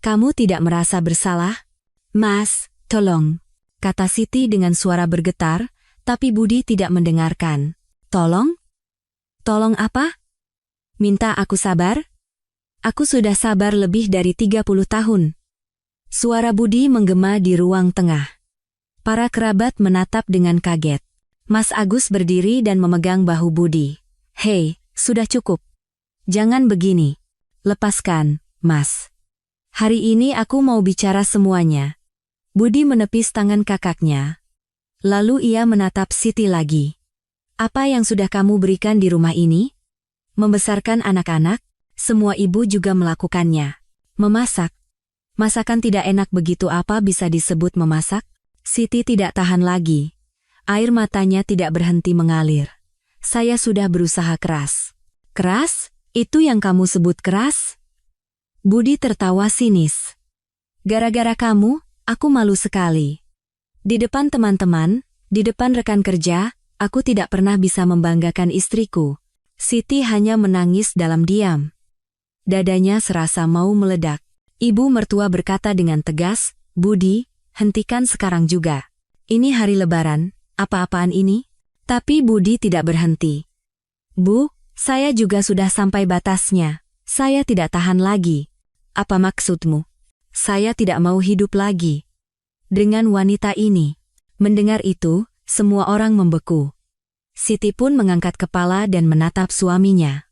Speaker 1: Kamu tidak merasa bersalah? Mas, tolong, kata Siti dengan suara bergetar, tapi Budi tidak mendengarkan. Tolong? Tolong apa? Minta aku sabar? Aku sudah sabar lebih dari 30 tahun. Suara Budi menggema di ruang tengah. Para kerabat menatap dengan kaget. Mas Agus berdiri dan memegang bahu Budi. Hei, sudah cukup. Jangan begini. Lepaskan, Mas. Hari ini aku mau bicara semuanya. Budi menepis tangan kakaknya. Lalu ia menatap Siti lagi. Apa yang sudah kamu berikan di rumah ini? Membesarkan anak-anak, semua ibu juga melakukannya. Memasak. Masakan tidak enak begitu apa bisa disebut memasak? Siti tidak tahan lagi. Air matanya tidak berhenti mengalir. Saya sudah berusaha keras. Keras? Itu yang kamu sebut keras? Budi tertawa sinis. Gara-gara kamu, aku malu sekali. Di depan teman-teman, di depan rekan kerja, aku tidak pernah bisa membanggakan istriku. Siti hanya menangis dalam diam. Dadanya serasa mau meledak. Ibu mertua berkata dengan tegas, Budi, hentikan sekarang juga. Ini hari Lebaran, apa-apaan ini? Tapi Budi tidak berhenti. Bu, saya juga sudah sampai batasnya. Saya tidak tahan lagi. Apa maksudmu? Saya tidak mau hidup lagi dengan wanita ini. Mendengar itu, semua orang membeku. Siti pun mengangkat kepala dan menatap suaminya.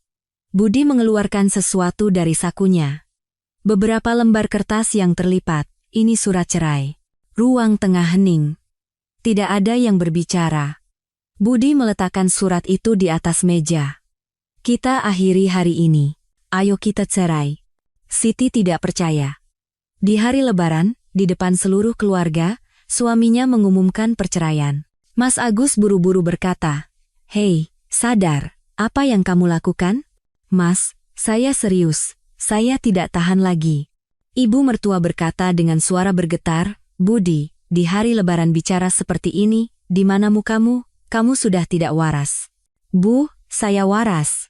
Speaker 1: Budi mengeluarkan sesuatu dari sakunya. Beberapa lembar kertas yang terlipat, ini surat cerai. Ruang tengah hening. Tidak ada yang berbicara. Budi meletakkan surat itu di atas meja. Kita akhiri hari ini. Ayo kita cerai. Siti tidak percaya. Di hari Lebaran, di depan seluruh keluarga, suaminya mengumumkan perceraian. Mas Agus buru-buru berkata, Hei, sadar, apa yang kamu lakukan? Mas, Saya serius, saya tidak tahan lagi. Ibu mertua berkata dengan suara bergetar, Budi, di hari Lebaran bicara seperti ini, di mana mukamu? Kamu sudah tidak waras. Bu, saya waras.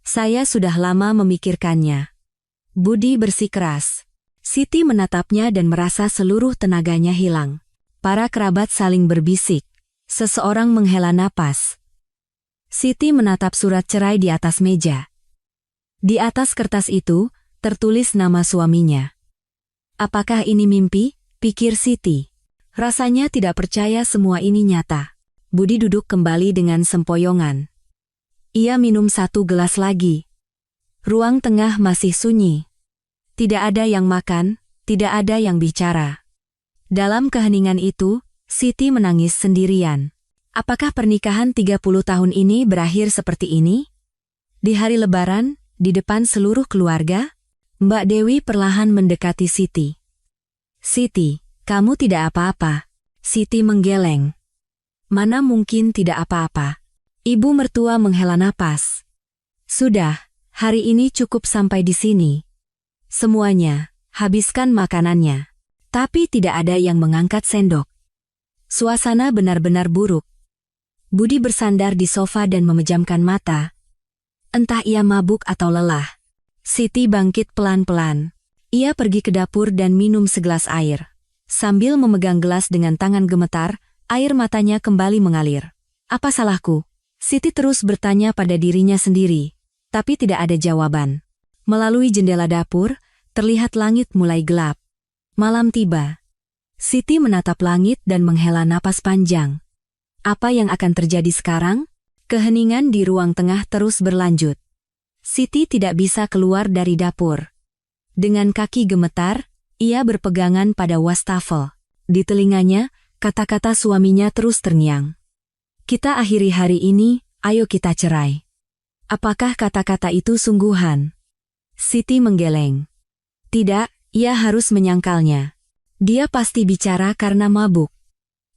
Speaker 1: Saya sudah lama memikirkannya. Budi bersikeras. Siti menatapnya dan merasa seluruh tenaganya hilang. Para kerabat saling berbisik. Seseorang menghela napas. Siti menatap surat cerai di atas meja. Di atas kertas itu, tertulis nama suaminya. Apakah ini mimpi? Pikir Siti. Rasanya tidak percaya semua ini nyata. Budi duduk kembali dengan sempoyongan. Ia minum 1 gelas lagi. Ruang tengah masih sunyi. Tidak ada yang makan, tidak ada yang bicara. Dalam keheningan itu, Siti menangis sendirian. Apakah pernikahan 30 tahun ini berakhir seperti ini? Di hari Lebaran, di depan seluruh keluarga, Mbak Dewi perlahan mendekati Siti. Siti, kamu tidak apa-apa. Siti menggeleng. Mana mungkin tidak apa-apa. Ibu mertua menghela napas. Sudah, hari ini cukup sampai di sini. Semuanya, habiskan makanannya. Tapi tidak ada yang mengangkat sendok. Suasana benar-benar buruk. Budi bersandar di sofa dan memejamkan mata. Entah ia mabuk atau lelah. Siti bangkit pelan-pelan. Ia pergi ke dapur dan minum segelas air. Sambil memegang gelas dengan tangan gemetar, air matanya kembali mengalir. Apa salahku? Siti terus bertanya pada dirinya sendiri. Tapi tidak ada jawaban. Melalui jendela dapur, terlihat langit mulai gelap. Malam tiba. Siti menatap langit dan menghela napas panjang. Apa yang akan terjadi sekarang? Keheningan di ruang tengah terus berlanjut. Siti tidak bisa keluar dari dapur. Dengan kaki gemetar, ia berpegangan pada wastafel. Di telinganya, kata-kata suaminya terus terngiang. Kita akhiri hari ini, ayo kita cerai. Apakah kata-kata itu sungguhan? Siti menggeleng. Tidak, ia harus menyangkalnya. Dia pasti bicara karena mabuk.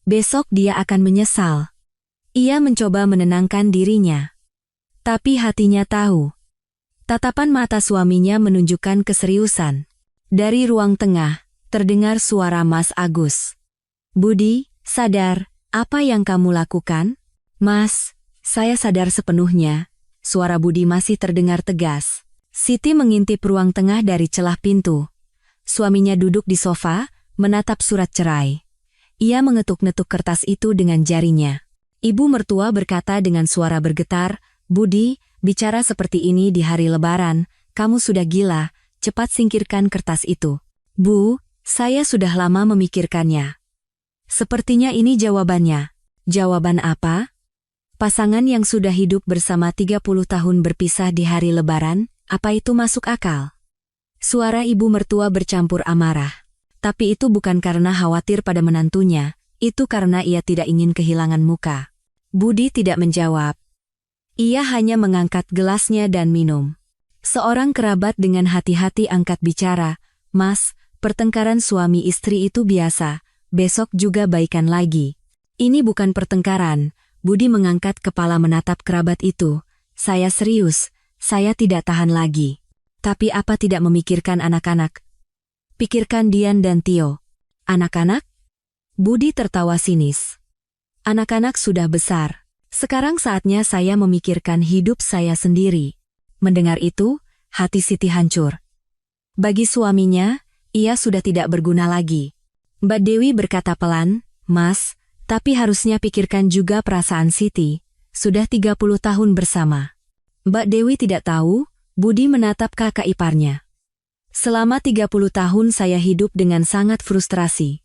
Speaker 1: Besok dia akan menyesal. Ia mencoba menenangkan dirinya. Tapi hatinya tahu. Tatapan mata suaminya menunjukkan keseriusan. Dari ruang tengah, terdengar suara Mas Agus. Budi, sadar, apa yang kamu lakukan? Mas, saya sadar sepenuhnya. Suara Budi masih terdengar tegas. Siti mengintip ruang tengah dari celah pintu. Suaminya duduk di sofa, menatap surat cerai. Ia mengetuk-netuk kertas itu dengan jarinya. Ibu mertua berkata dengan suara bergetar, Budi, bicara seperti ini di hari Lebaran, kamu sudah gila, cepat singkirkan kertas itu. Bu, saya sudah lama memikirkannya. Sepertinya ini jawabannya. Jawaban apa? Pasangan yang sudah hidup bersama 30 tahun berpisah di hari Lebaran, apa itu masuk akal? Suara ibu mertua bercampur amarah. Tapi itu bukan karena khawatir pada menantunya, itu karena ia tidak ingin kehilangan muka. Budi tidak menjawab. Ia hanya mengangkat gelasnya dan minum. Seorang kerabat dengan hati-hati angkat bicara, Mas, pertengkaran suami istri itu biasa, besok juga baikan lagi. Ini bukan pertengkaran, Budi mengangkat kepala menatap kerabat itu. Saya serius, saya tidak tahan lagi. Tapi apa tidak memikirkan anak-anak? Pikirkan Dian dan Tio. Anak-anak? Budi tertawa sinis. Anak-anak sudah besar. Sekarang saatnya saya memikirkan hidup saya sendiri. Mendengar itu, hati Siti hancur. Bagi suaminya, ia sudah tidak berguna lagi. Mbak Dewi berkata pelan, Mas, tapi harusnya pikirkan juga perasaan Siti. Sudah 30 tahun bersama. Mbak Dewi tidak tahu, Budi menatap kakak iparnya. Selama 30 tahun saya hidup dengan sangat frustrasi.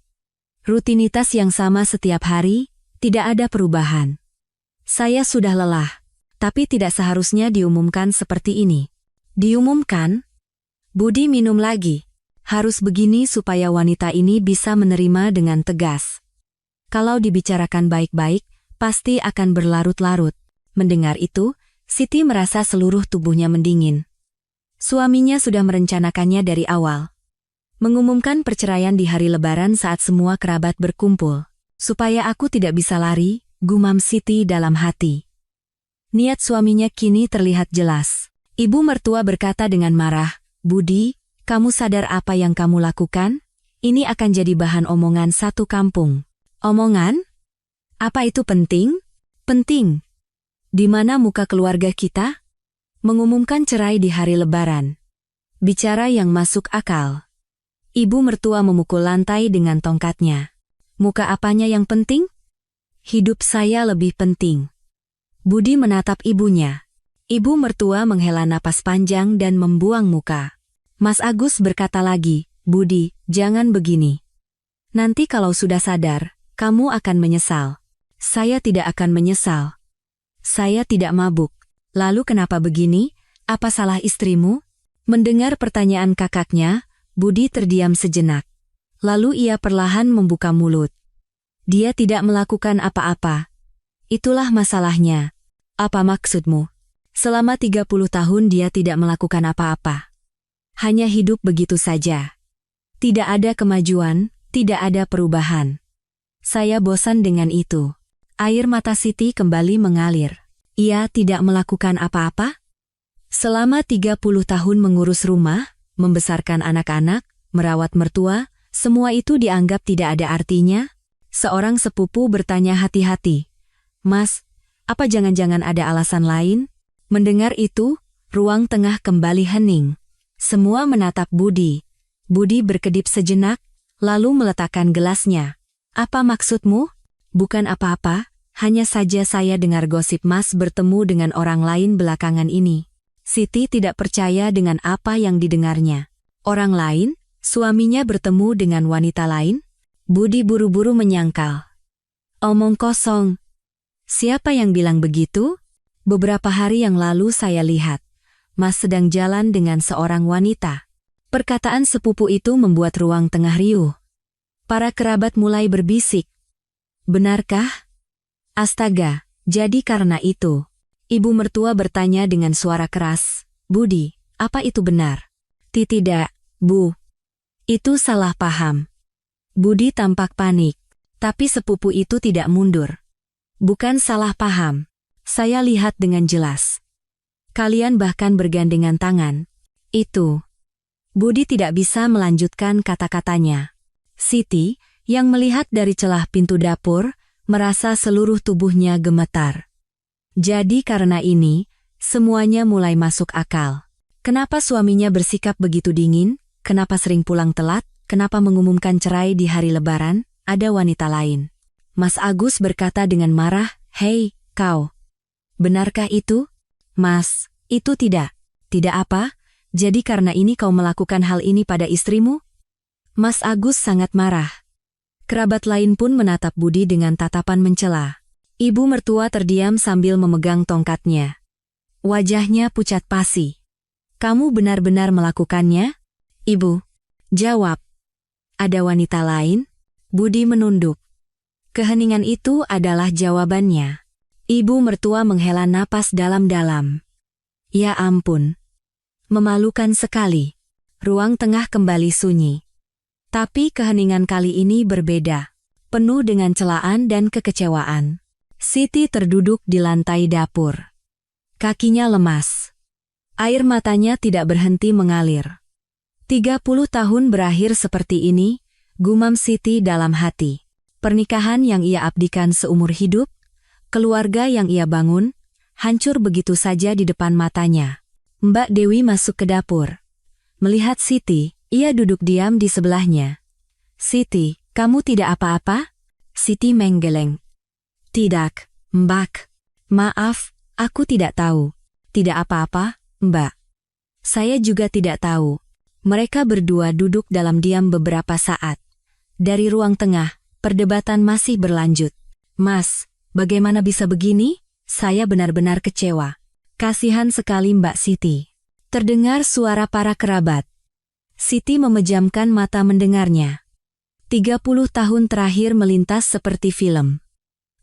Speaker 1: Rutinitas yang sama setiap hari, tidak ada perubahan. Saya sudah lelah, tapi tidak seharusnya diumumkan seperti ini. Diumumkan? Budi minum lagi. Harus begini supaya wanita ini bisa menerima dengan tegas. Kalau dibicarakan baik-baik, pasti akan berlarut-larut. Mendengar itu, Siti merasa seluruh tubuhnya mendingin. Suaminya sudah merencanakannya dari awal. Mengumumkan perceraian di hari Lebaran saat semua kerabat berkumpul. Supaya aku tidak bisa lari, gumam Siti dalam hati. Niat suaminya kini terlihat jelas. Ibu mertua berkata dengan marah, "Budi, kamu sadar apa yang kamu lakukan? Ini akan jadi bahan omongan satu kampung." "Omongan? Apa itu penting?" "Penting. Di mana muka keluarga kita? Mengumumkan cerai di hari Lebaran. Bicara yang masuk akal." Ibu mertua memukul lantai dengan tongkatnya. "Muka apanya yang penting? Hidup saya lebih penting." Budi menatap ibunya. Ibu mertua menghela napas panjang dan membuang muka. Mas Agus berkata lagi, "Budi, jangan begini. Nanti kalau sudah sadar, kamu akan menyesal." "Saya tidak akan menyesal. Saya tidak mabuk." "Lalu kenapa begini? Apa salah istrimu?" Mendengar pertanyaan kakaknya, Budi terdiam sejenak. Lalu ia perlahan membuka mulut. "Dia tidak melakukan apa-apa. Itulah masalahnya." "Apa maksudmu?" "Selama 30 tahun dia tidak melakukan apa-apa. Hanya hidup begitu saja. Tidak ada kemajuan, tidak ada perubahan. Saya bosan dengan itu." Air mata Siti kembali mengalir. "Ia tidak melakukan apa-apa? Selama 30 tahun mengurus rumah, membesarkan anak-anak, merawat mertua, semua itu dianggap tidak ada artinya?" Seorang sepupu bertanya hati-hati. "Mas, apa jangan-jangan ada alasan lain?" Mendengar itu, ruang tengah kembali hening. Semua menatap Budi. Budi berkedip sejenak, lalu meletakkan gelasnya. "Apa maksudmu?" "Bukan apa-apa, hanya saja saya dengar gosip Mas bertemu dengan orang lain belakangan ini." Siti tidak percaya dengan apa yang didengarnya. "Orang lain? Suaminya bertemu dengan wanita lain?" Budi buru-buru menyangkal. "Omong kosong. Siapa yang bilang begitu? Beberapa hari yang lalu saya lihat Mas sedang jalan dengan seorang wanita." Perkataan sepupu itu membuat ruang tengah riuh. Para kerabat mulai berbisik. "Benarkah?" "Astaga, jadi karena itu?" Ibu mertua bertanya dengan suara keras. "Budi, apa itu benar?" "Tidak, Bu. Itu salah paham." Budi tampak panik, tapi sepupu itu tidak mundur. "Bukan salah paham. Saya lihat dengan jelas. Kalian bahkan bergandengan tangan." "Itu." Budi tidak bisa melanjutkan kata-katanya. Siti, yang melihat dari celah pintu dapur, merasa seluruh tubuhnya gemetar. Jadi karena ini, semuanya mulai masuk akal. Kenapa suaminya bersikap begitu dingin? Kenapa sering pulang telat? Kenapa mengumumkan cerai di hari Lebaran? Ada wanita lain. Mas Agus berkata dengan marah, "Hei, kau. Benarkah itu?" "Mas, itu tidak." "Tidak apa? Jadi karena ini kau melakukan hal ini pada istrimu?" Mas Agus sangat marah. Kerabat lain pun menatap Budi dengan tatapan mencela. Ibu mertua terdiam sambil memegang tongkatnya. Wajahnya pucat pasi. "Kamu benar-benar melakukannya?" "Ibu." "Jawab." "Ada wanita lain?" Budi menunduk. Keheningan itu adalah jawabannya. Ibu mertua menghela napas dalam-dalam. Ya ampun. Memalukan sekali. Ruang tengah kembali sunyi. Tapi keheningan kali ini berbeda. Penuh dengan celaan dan kekecewaan. Siti terduduk di lantai dapur. Kakinya lemas. Air matanya tidak berhenti mengalir. 30 tahun berakhir seperti ini, gumam Siti dalam hati. Pernikahan yang ia abdikan seumur hidup, keluarga yang ia bangun, hancur begitu saja di depan matanya. Mbak Dewi masuk ke dapur. Melihat Siti, ia duduk diam di sebelahnya. "Siti, kamu tidak apa-apa?" Siti menggeleng. "Tidak, Mbak. Maaf, aku tidak tahu." "Tidak apa-apa, Mbak." "Saya juga tidak tahu." Mereka berdua duduk dalam diam beberapa saat. Dari ruang tengah, perdebatan masih berlanjut. "Mas, bagaimana bisa begini? Saya benar-benar kecewa." "Kasihan sekali Mbak Siti." Terdengar suara para kerabat. Siti memejamkan mata mendengarnya. 30 tahun terakhir melintas seperti film.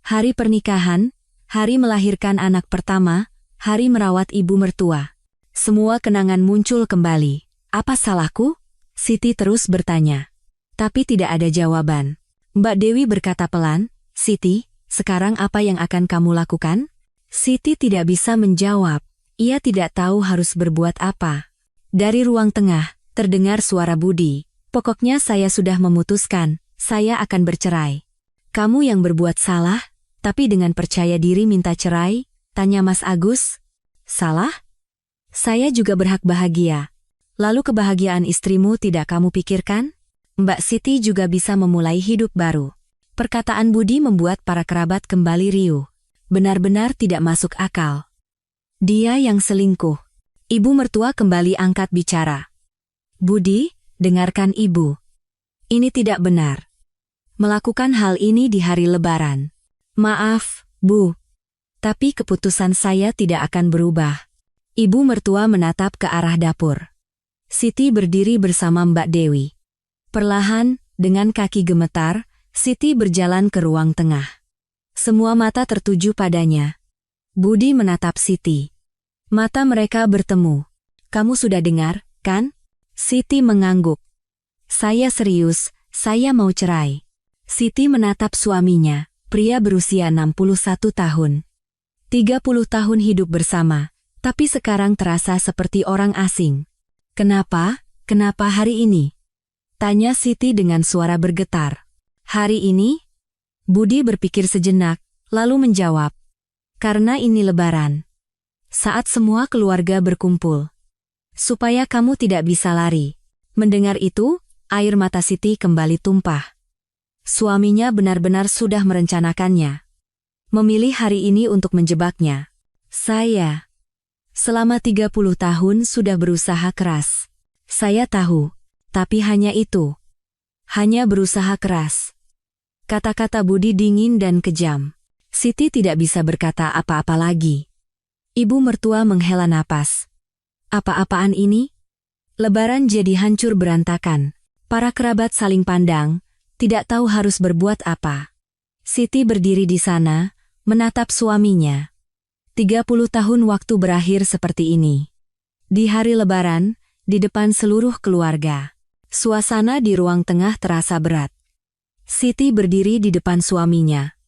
Speaker 1: Hari pernikahan, hari melahirkan anak pertama, hari merawat ibu mertua. Semua kenangan muncul kembali. "Apa salahku?" Siti terus bertanya. Tapi tidak ada jawaban. Mbak Dewi berkata pelan, "Siti, sekarang apa yang akan kamu lakukan?" Siti tidak bisa menjawab. Ia tidak tahu harus berbuat apa. Dari ruang tengah, terdengar suara Budi. Pokoknya saya sudah memutuskan, saya akan bercerai. Kamu yang berbuat salah, tapi dengan percaya diri minta cerai? Tanya Mas Agus. Salah? Saya juga berhak bahagia. Lalu kebahagiaan istrimu tidak kamu pikirkan? Mbak Siti juga bisa memulai hidup baru. Perkataan Budi membuat para kerabat kembali riuh. Benar-benar tidak masuk akal. Dia yang selingkuh. Ibu mertua kembali angkat bicara. Budi, dengarkan ibu. Ini tidak benar. Melakukan hal ini di hari Lebaran. Maaf, Bu. Tapi keputusan saya tidak akan berubah. Ibu mertua menatap ke arah dapur. Siti berdiri bersama Mbak Dewi. Perlahan, dengan kaki gemetar, Siti berjalan ke ruang tengah. Semua mata tertuju padanya. Budi menatap Siti. Mata mereka bertemu. Kamu sudah dengar, kan? Siti mengangguk. Saya serius, saya mau cerai. Siti menatap suaminya, pria berusia 61 tahun. 30 tahun hidup bersama, tapi sekarang terasa seperti orang asing. Kenapa? Kenapa hari ini? Tanya Siti dengan suara bergetar. Hari ini? Budi berpikir sejenak, lalu menjawab. Karena ini Lebaran. Saat semua keluarga berkumpul. Supaya kamu tidak bisa lari. Mendengar itu, air mata Siti kembali tumpah. Suaminya benar-benar sudah merencanakannya. Memilih hari ini untuk menjebaknya. Saya. Selama 30 tahun sudah berusaha keras. Saya tahu, tapi hanya itu. Hanya berusaha keras. Kata-kata Budi dingin dan kejam. Siti tidak bisa berkata apa-apa lagi. Ibu mertua menghela napas. Apa-apaan ini? Lebaran jadi hancur berantakan. Para kerabat saling pandang, tidak tahu harus berbuat apa. Siti berdiri di sana, menatap suaminya. 30 tahun waktu berakhir seperti ini. Di hari Lebaran, di depan seluruh keluarga. Suasana di ruang tengah terasa berat. Siti berdiri di depan suaminya.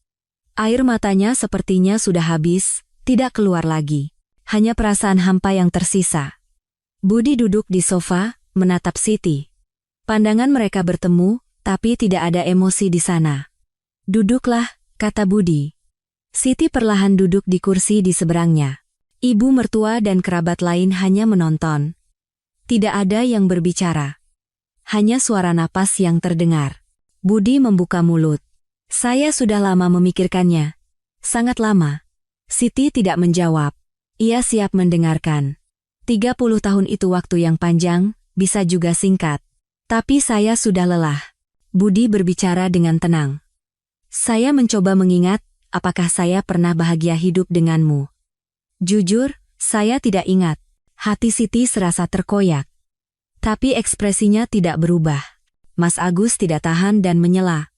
Speaker 1: Air matanya sepertinya sudah habis, tidak keluar lagi. Hanya perasaan hampa yang tersisa. Budi duduk di sofa, menatap Siti. Pandangan mereka bertemu, tapi tidak ada emosi di sana. Duduklah, kata Budi. Siti perlahan duduk di kursi di seberangnya. Ibu mertua dan kerabat lain hanya menonton. Tidak ada yang berbicara. Hanya suara napas yang terdengar. Budi membuka mulut. Saya sudah lama memikirkannya. Sangat lama. Siti tidak menjawab. Ia siap mendengarkan. 30 tahun itu waktu yang panjang, bisa juga singkat. Tapi saya sudah lelah. Budi berbicara dengan tenang. Saya mencoba mengingat, apakah saya pernah bahagia hidup denganmu. Jujur, saya tidak ingat. Hati Siti serasa terkoyak. Tapi ekspresinya tidak berubah. Mas Agus tidak tahan dan menyela.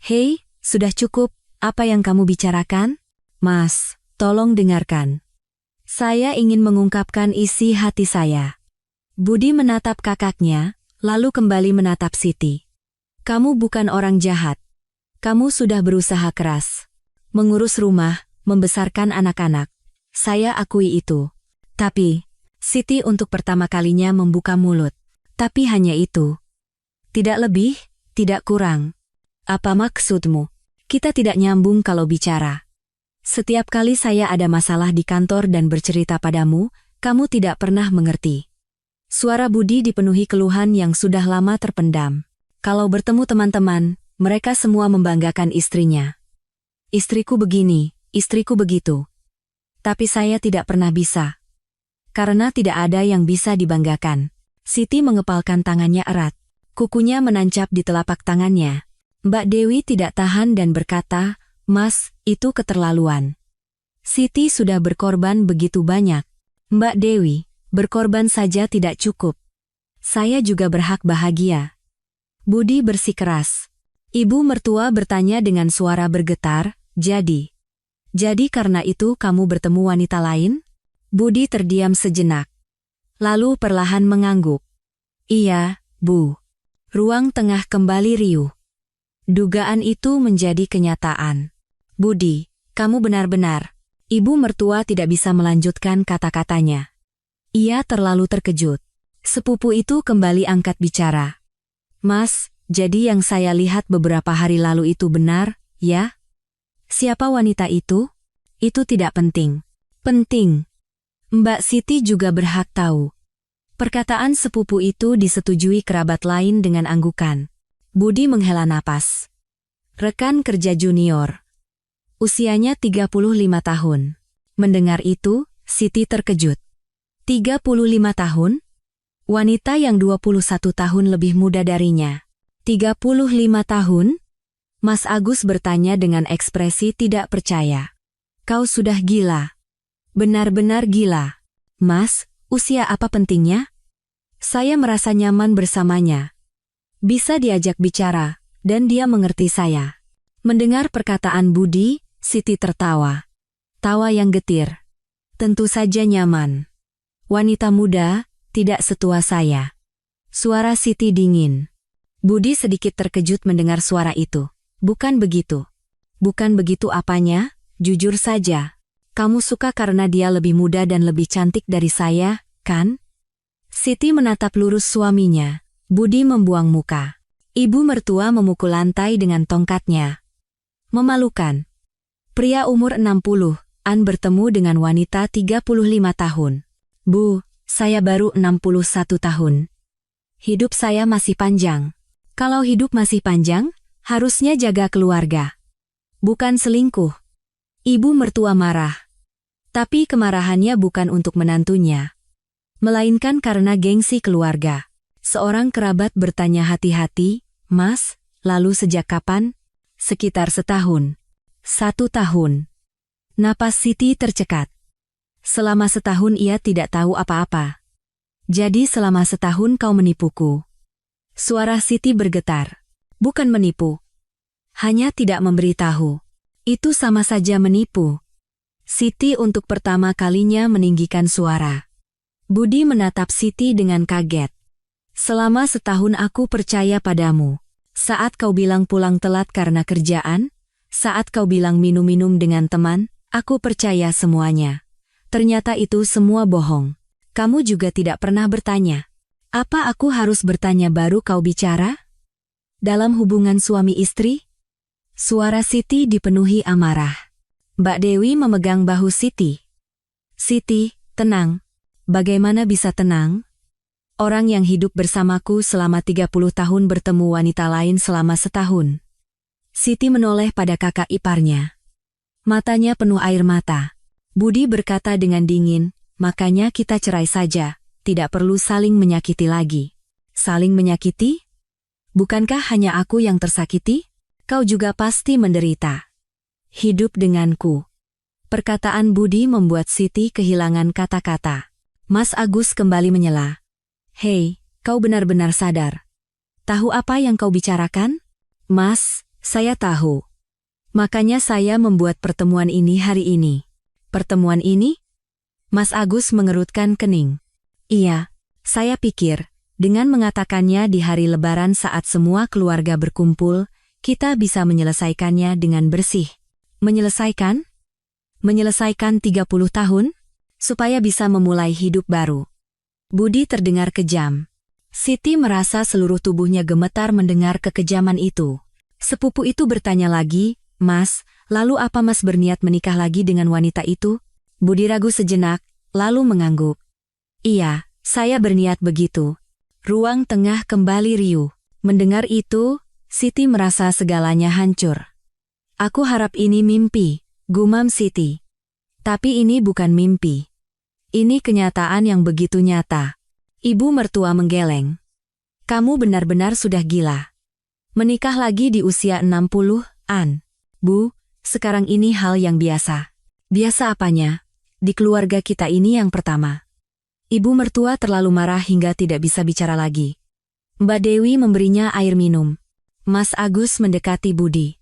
Speaker 1: Hei, sudah cukup, apa yang kamu bicarakan? Mas, tolong dengarkan. Saya ingin mengungkapkan isi hati saya. Budi menatap kakaknya, lalu kembali menatap Siti. Kamu bukan orang jahat. Kamu sudah berusaha keras. Mengurus rumah, membesarkan anak-anak. Saya akui itu. Tapi, Siti untuk pertama kalinya membuka mulut. Tapi hanya itu. Tidak lebih, tidak kurang. Apa maksudmu? Kita tidak nyambung kalau bicara. Setiap kali saya ada masalah di kantor dan bercerita padamu, kamu tidak pernah mengerti. Suara Budi dipenuhi keluhan yang sudah lama terpendam. Kalau bertemu teman-teman, mereka semua membanggakan istrinya. Istriku begini, istriku begitu. Tapi saya tidak pernah bisa. Karena tidak ada yang bisa dibanggakan. Siti mengepalkan tangannya erat. Kukunya menancap di telapak tangannya. Mbak Dewi tidak tahan dan berkata, Mas, itu keterlaluan. Siti sudah berkorban begitu banyak. Mbak Dewi, berkorban saja tidak cukup. Saya juga berhak bahagia. Budi bersikeras. Ibu mertua bertanya dengan suara bergetar, jadi karena itu kamu bertemu wanita lain? Budi terdiam sejenak. Lalu perlahan mengangguk. Iya, Bu. Ruang tengah kembali riuh. Dugaan itu menjadi kenyataan. Budi, kamu benar-benar Ibu mertua tidak bisa melanjutkan kata-katanya. Ia terlalu terkejut. Sepupu itu kembali angkat bicara. Mas, jadi yang saya lihat beberapa hari lalu itu benar, ya? Siapa wanita itu? Itu tidak penting. Penting. Mbak Siti juga berhak tahu. Perkataan sepupu itu disetujui kerabat lain dengan anggukan. Budi menghela napas. Rekan kerja junior. Usianya 35 tahun. Mendengar itu, Siti terkejut. 35 tahun? Wanita yang 21 tahun lebih muda darinya. 35 tahun? Mas Agus bertanya dengan ekspresi tidak percaya. Kau sudah gila. Benar-benar gila. Mas, usia apa pentingnya? Saya merasa nyaman bersamanya. Bisa diajak bicara, dan dia mengerti saya. Mendengar perkataan Budi, Siti tertawa. Tawa yang getir. Tentu saja nyaman. Wanita muda, tidak setua saya. Suara Siti dingin. Budi sedikit terkejut mendengar suara itu. Bukan begitu. Bukan begitu apanya, jujur saja. Kamu suka karena dia lebih muda dan lebih cantik dari saya, kan? Siti menatap lurus suaminya. Budi membuang muka. Ibu mertua memukul lantai dengan tongkatnya. Memalukan. Pria umur 60-an bertemu dengan wanita 35 tahun. Bu, saya baru 61 tahun. Hidup saya masih panjang. Kalau hidup masih panjang, harusnya jaga keluarga. Bukan selingkuh. Ibu mertua marah. Tapi kemarahannya bukan untuk menantunya. Melainkan karena gengsi keluarga. Seorang kerabat bertanya hati-hati, Mas, lalu sejak kapan? Sekitar setahun. 1 tahun. Napas Siti tercekat. Selama setahun ia tidak tahu apa-apa. Jadi selama setahun kau menipuku. Suara Siti bergetar. Bukan menipu. Hanya tidak memberitahu. Itu sama saja menipu. Siti untuk pertama kalinya meninggikan suara. Budi menatap Siti dengan kaget. Selama setahun aku percaya padamu. Saat kau bilang pulang telat karena kerjaan, saat kau bilang minum-minum dengan teman, aku percaya semuanya. Ternyata itu semua bohong. Kamu juga tidak pernah bertanya. Apa aku harus bertanya baru kau bicara? Dalam hubungan suami istri? Suara Siti dipenuhi amarah. Mbak Dewi memegang bahu Siti. Siti, tenang. Bagaimana bisa tenang? Orang yang hidup bersamaku selama 30 tahun bertemu wanita lain selama setahun. Siti menoleh pada kakak iparnya. Matanya penuh air mata. Budi berkata dengan dingin, makanya kita cerai saja, tidak perlu saling menyakiti lagi. Saling menyakiti? Bukankah hanya aku yang tersakiti? Kau juga pasti menderita. Hidup denganku. Perkataan Budi membuat Siti kehilangan kata-kata. Mas Agus kembali menyela. Hei, kau benar-benar sadar. Tahu apa yang kau bicarakan? Mas, saya tahu. Makanya saya membuat pertemuan ini hari ini. Pertemuan ini? Mas Agus mengerutkan kening. Iya, saya pikir, dengan mengatakannya di hari Lebaran saat semua keluarga berkumpul, kita bisa menyelesaikannya dengan bersih. Menyelesaikan? Menyelesaikan 30 tahun? Supaya bisa memulai hidup baru. Budi terdengar kejam. Siti merasa seluruh tubuhnya gemetar mendengar kekejaman itu. Sepupu itu bertanya lagi, Mas, lalu apa Mas berniat menikah lagi dengan wanita itu? Budi ragu sejenak, lalu mengangguk. Iya, saya berniat begitu. Ruang tengah kembali riuh. Mendengar itu, Siti merasa segalanya hancur. Aku harap ini mimpi, gumam Siti. Tapi ini bukan mimpi. Ini kenyataan yang begitu nyata. Ibu mertua menggeleng. Kamu benar-benar sudah gila. Menikah lagi di usia 60-an. Bu, sekarang ini hal yang biasa. Biasa apanya? Di keluarga kita ini yang pertama. Ibu mertua terlalu marah hingga tidak bisa bicara lagi. Mbak Dewi memberinya air minum. Mas Agus mendekati Budi.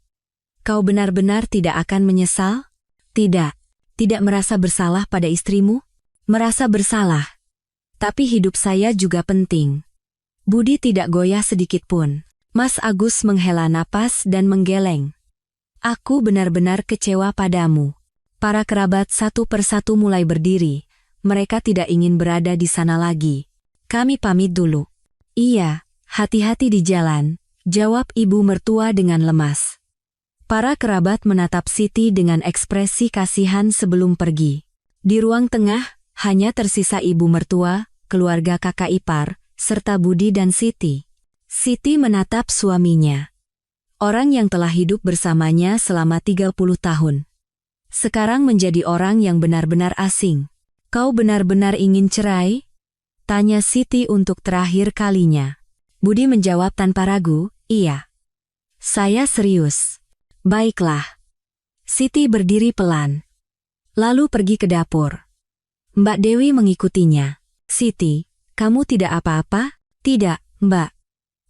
Speaker 1: Kau benar-benar tidak akan menyesal? Tidak. Tidak merasa bersalah pada istrimu? Merasa bersalah. Tapi hidup saya juga penting. Budi tidak goyah sedikit pun. Mas Agus menghela napas dan menggeleng. Aku benar-benar kecewa padamu. Para kerabat satu persatu mulai berdiri. Mereka tidak ingin berada di sana lagi. Kami pamit dulu. Iya, hati-hati di jalan, jawab ibu mertua dengan lemas. Para kerabat menatap Siti dengan ekspresi kasihan sebelum pergi. Di ruang tengah, hanya tersisa ibu mertua, keluarga kakak ipar, serta Budi dan Siti. Siti menatap suaminya. Orang yang telah hidup bersamanya selama 30 tahun. Sekarang menjadi orang yang benar-benar asing. Kau benar-benar ingin cerai? Tanya Siti untuk terakhir kalinya. Budi menjawab tanpa ragu, iya. Saya serius. Baiklah. Siti berdiri pelan. Lalu pergi ke dapur. Mbak Dewi mengikutinya. Siti, kamu tidak apa-apa? Tidak, Mbak.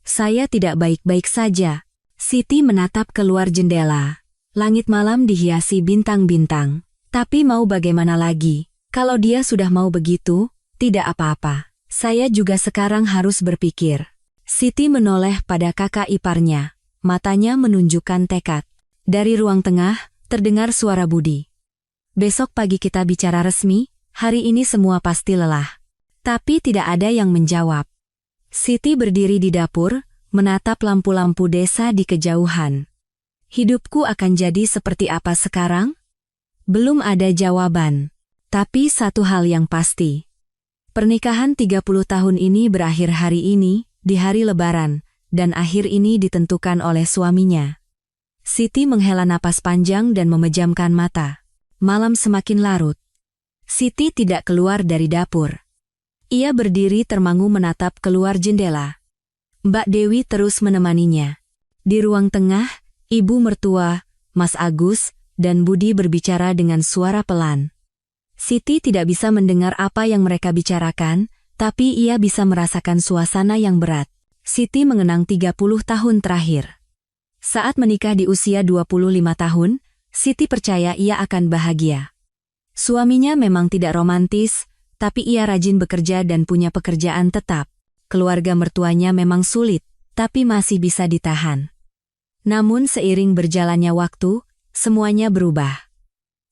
Speaker 1: Saya tidak baik-baik saja. Siti menatap keluar jendela. Langit malam dihiasi bintang-bintang. Tapi mau bagaimana lagi? Kalau dia sudah mau begitu, tidak apa-apa. Saya juga sekarang harus berpikir. Siti menoleh pada kakak iparnya. Matanya menunjukkan tekad. Dari ruang tengah, terdengar suara Budi. Besok pagi kita bicara resmi, hari ini semua pasti lelah. Tapi tidak ada yang menjawab. Siti berdiri di dapur, menatap lampu-lampu desa di kejauhan. Hidupku akan jadi seperti apa sekarang? Belum ada jawaban. Tapi satu hal yang pasti. Pernikahan 30 tahun ini berakhir hari ini, di hari Lebaran, dan akhir ini ditentukan oleh suaminya. Siti menghela napas panjang dan memejamkan mata. Malam semakin larut. Siti tidak keluar dari dapur. Ia berdiri termangu menatap keluar jendela. Mbak Dewi terus menemaninya. Di ruang tengah, ibu mertua, Mas Agus, dan Budi berbicara dengan suara pelan. Siti tidak bisa mendengar apa yang mereka bicarakan, tapi ia bisa merasakan suasana yang berat. Siti mengenang 30 tahun terakhir. Saat menikah di usia 25 tahun, Siti percaya ia akan bahagia. Suaminya memang tidak romantis, tapi ia rajin bekerja dan punya pekerjaan tetap. Keluarga mertuanya memang sulit, tapi masih bisa ditahan. Namun seiring berjalannya waktu, semuanya berubah.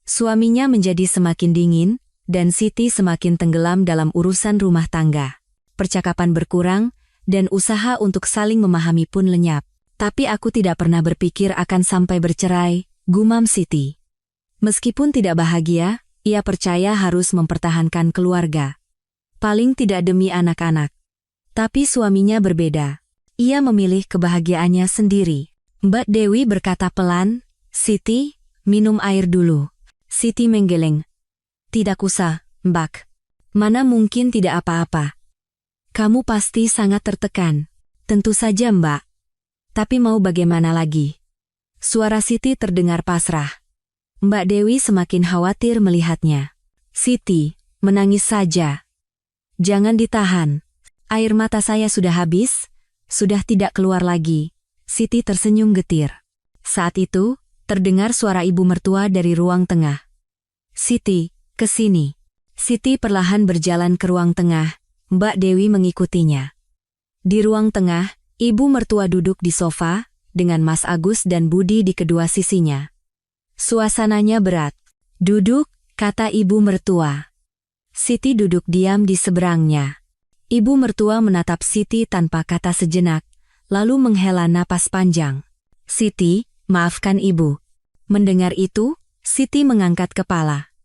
Speaker 1: Suaminya menjadi semakin dingin, dan Siti semakin tenggelam dalam urusan rumah tangga. Percakapan berkurang, dan usaha untuk saling memahami pun lenyap. Tapi aku tidak pernah berpikir akan sampai bercerai, gumam Siti. Meskipun tidak bahagia, ia percaya harus mempertahankan keluarga. Paling tidak demi anak-anak. Tapi suaminya berbeda. Ia memilih kebahagiaannya sendiri. Mbak Dewi berkata pelan, Siti, minum air dulu. Siti menggeleng. Tidak usah, Mbak. Mana mungkin tidak apa-apa. Kamu pasti sangat tertekan. Tentu saja, Mbak. Tapi mau bagaimana lagi? Suara Siti terdengar pasrah. Mbak Dewi semakin khawatir melihatnya. Siti, menangis saja. Jangan ditahan. Air mata saya sudah habis, sudah tidak keluar lagi. Siti tersenyum getir. Saat itu, terdengar suara ibu mertua dari ruang tengah. Siti, ke sini. Siti perlahan berjalan ke ruang tengah, Mbak Dewi mengikutinya. Di ruang tengah, ibu mertua duduk di sofa, dengan Mas Agus dan Budi di kedua sisinya. Suasananya berat. Duduk, kata ibu mertua. Siti duduk diam di seberangnya. Ibu mertua menatap Siti tanpa kata sejenak, lalu menghela napas panjang. Siti, maafkan ibu. Mendengar itu, Siti mengangkat kepala.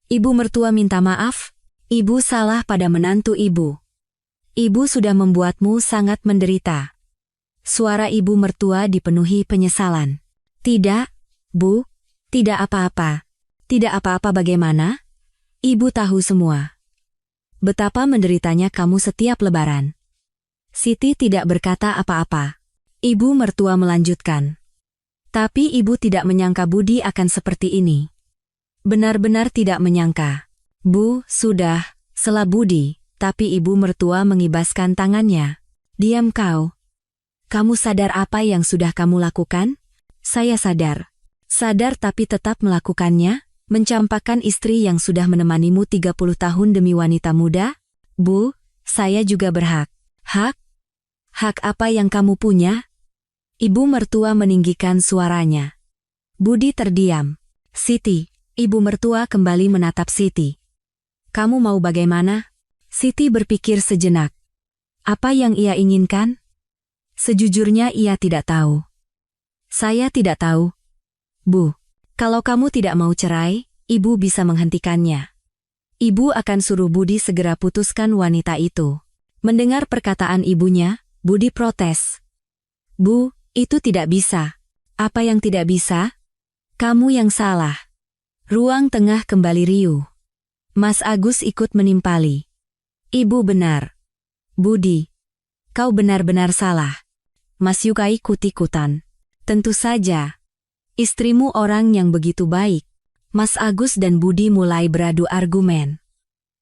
Speaker 1: Ibu mertua minta maaf, ibu salah pada menantu ibu. Ibu sudah membuatmu sangat menderita. Suara ibu mertua dipenuhi penyesalan. Tidak, Bu, tidak apa-apa. Tidak apa-apa bagaimana? Ibu tahu semua. Betapa menderitanya kamu setiap lebaran. Siti tidak berkata apa-apa. Ibu mertua melanjutkan. Tapi ibu tidak menyangka Budi akan seperti ini. Benar-benar tidak menyangka. Bu, sudah, sela Budi, tapi ibu mertua mengibaskan tangannya. Diam kau. Kamu sadar apa yang sudah kamu lakukan? Saya sadar. Sadar tapi tetap melakukannya? Mencampakkan istri yang sudah menemanimu 30 tahun demi wanita muda? Bu, saya juga berhak. Hak? Hak apa yang kamu punya? Ibu mertua meninggikan suaranya. Budi terdiam. Siti, Ibu mertua kembali menatap Siti. Kamu mau bagaimana? Siti berpikir sejenak. Apa yang ia inginkan? Sejujurnya ia tidak tahu. Saya tidak tahu. Bu, kalau kamu tidak mau cerai, ibu bisa menghentikannya. Ibu akan suruh Budi segera putuskan wanita itu. Mendengar perkataan ibunya, Budi protes. Bu, itu tidak bisa. Apa yang tidak bisa? Kamu yang salah. Ruang tengah kembali riuh. Mas Agus ikut menimpali. Ibu benar. Budi, kau benar-benar salah. Mas Yuka ikut-ikutan. Tentu saja. Istrimu orang yang begitu baik. Mas Agus dan Budi mulai beradu argumen.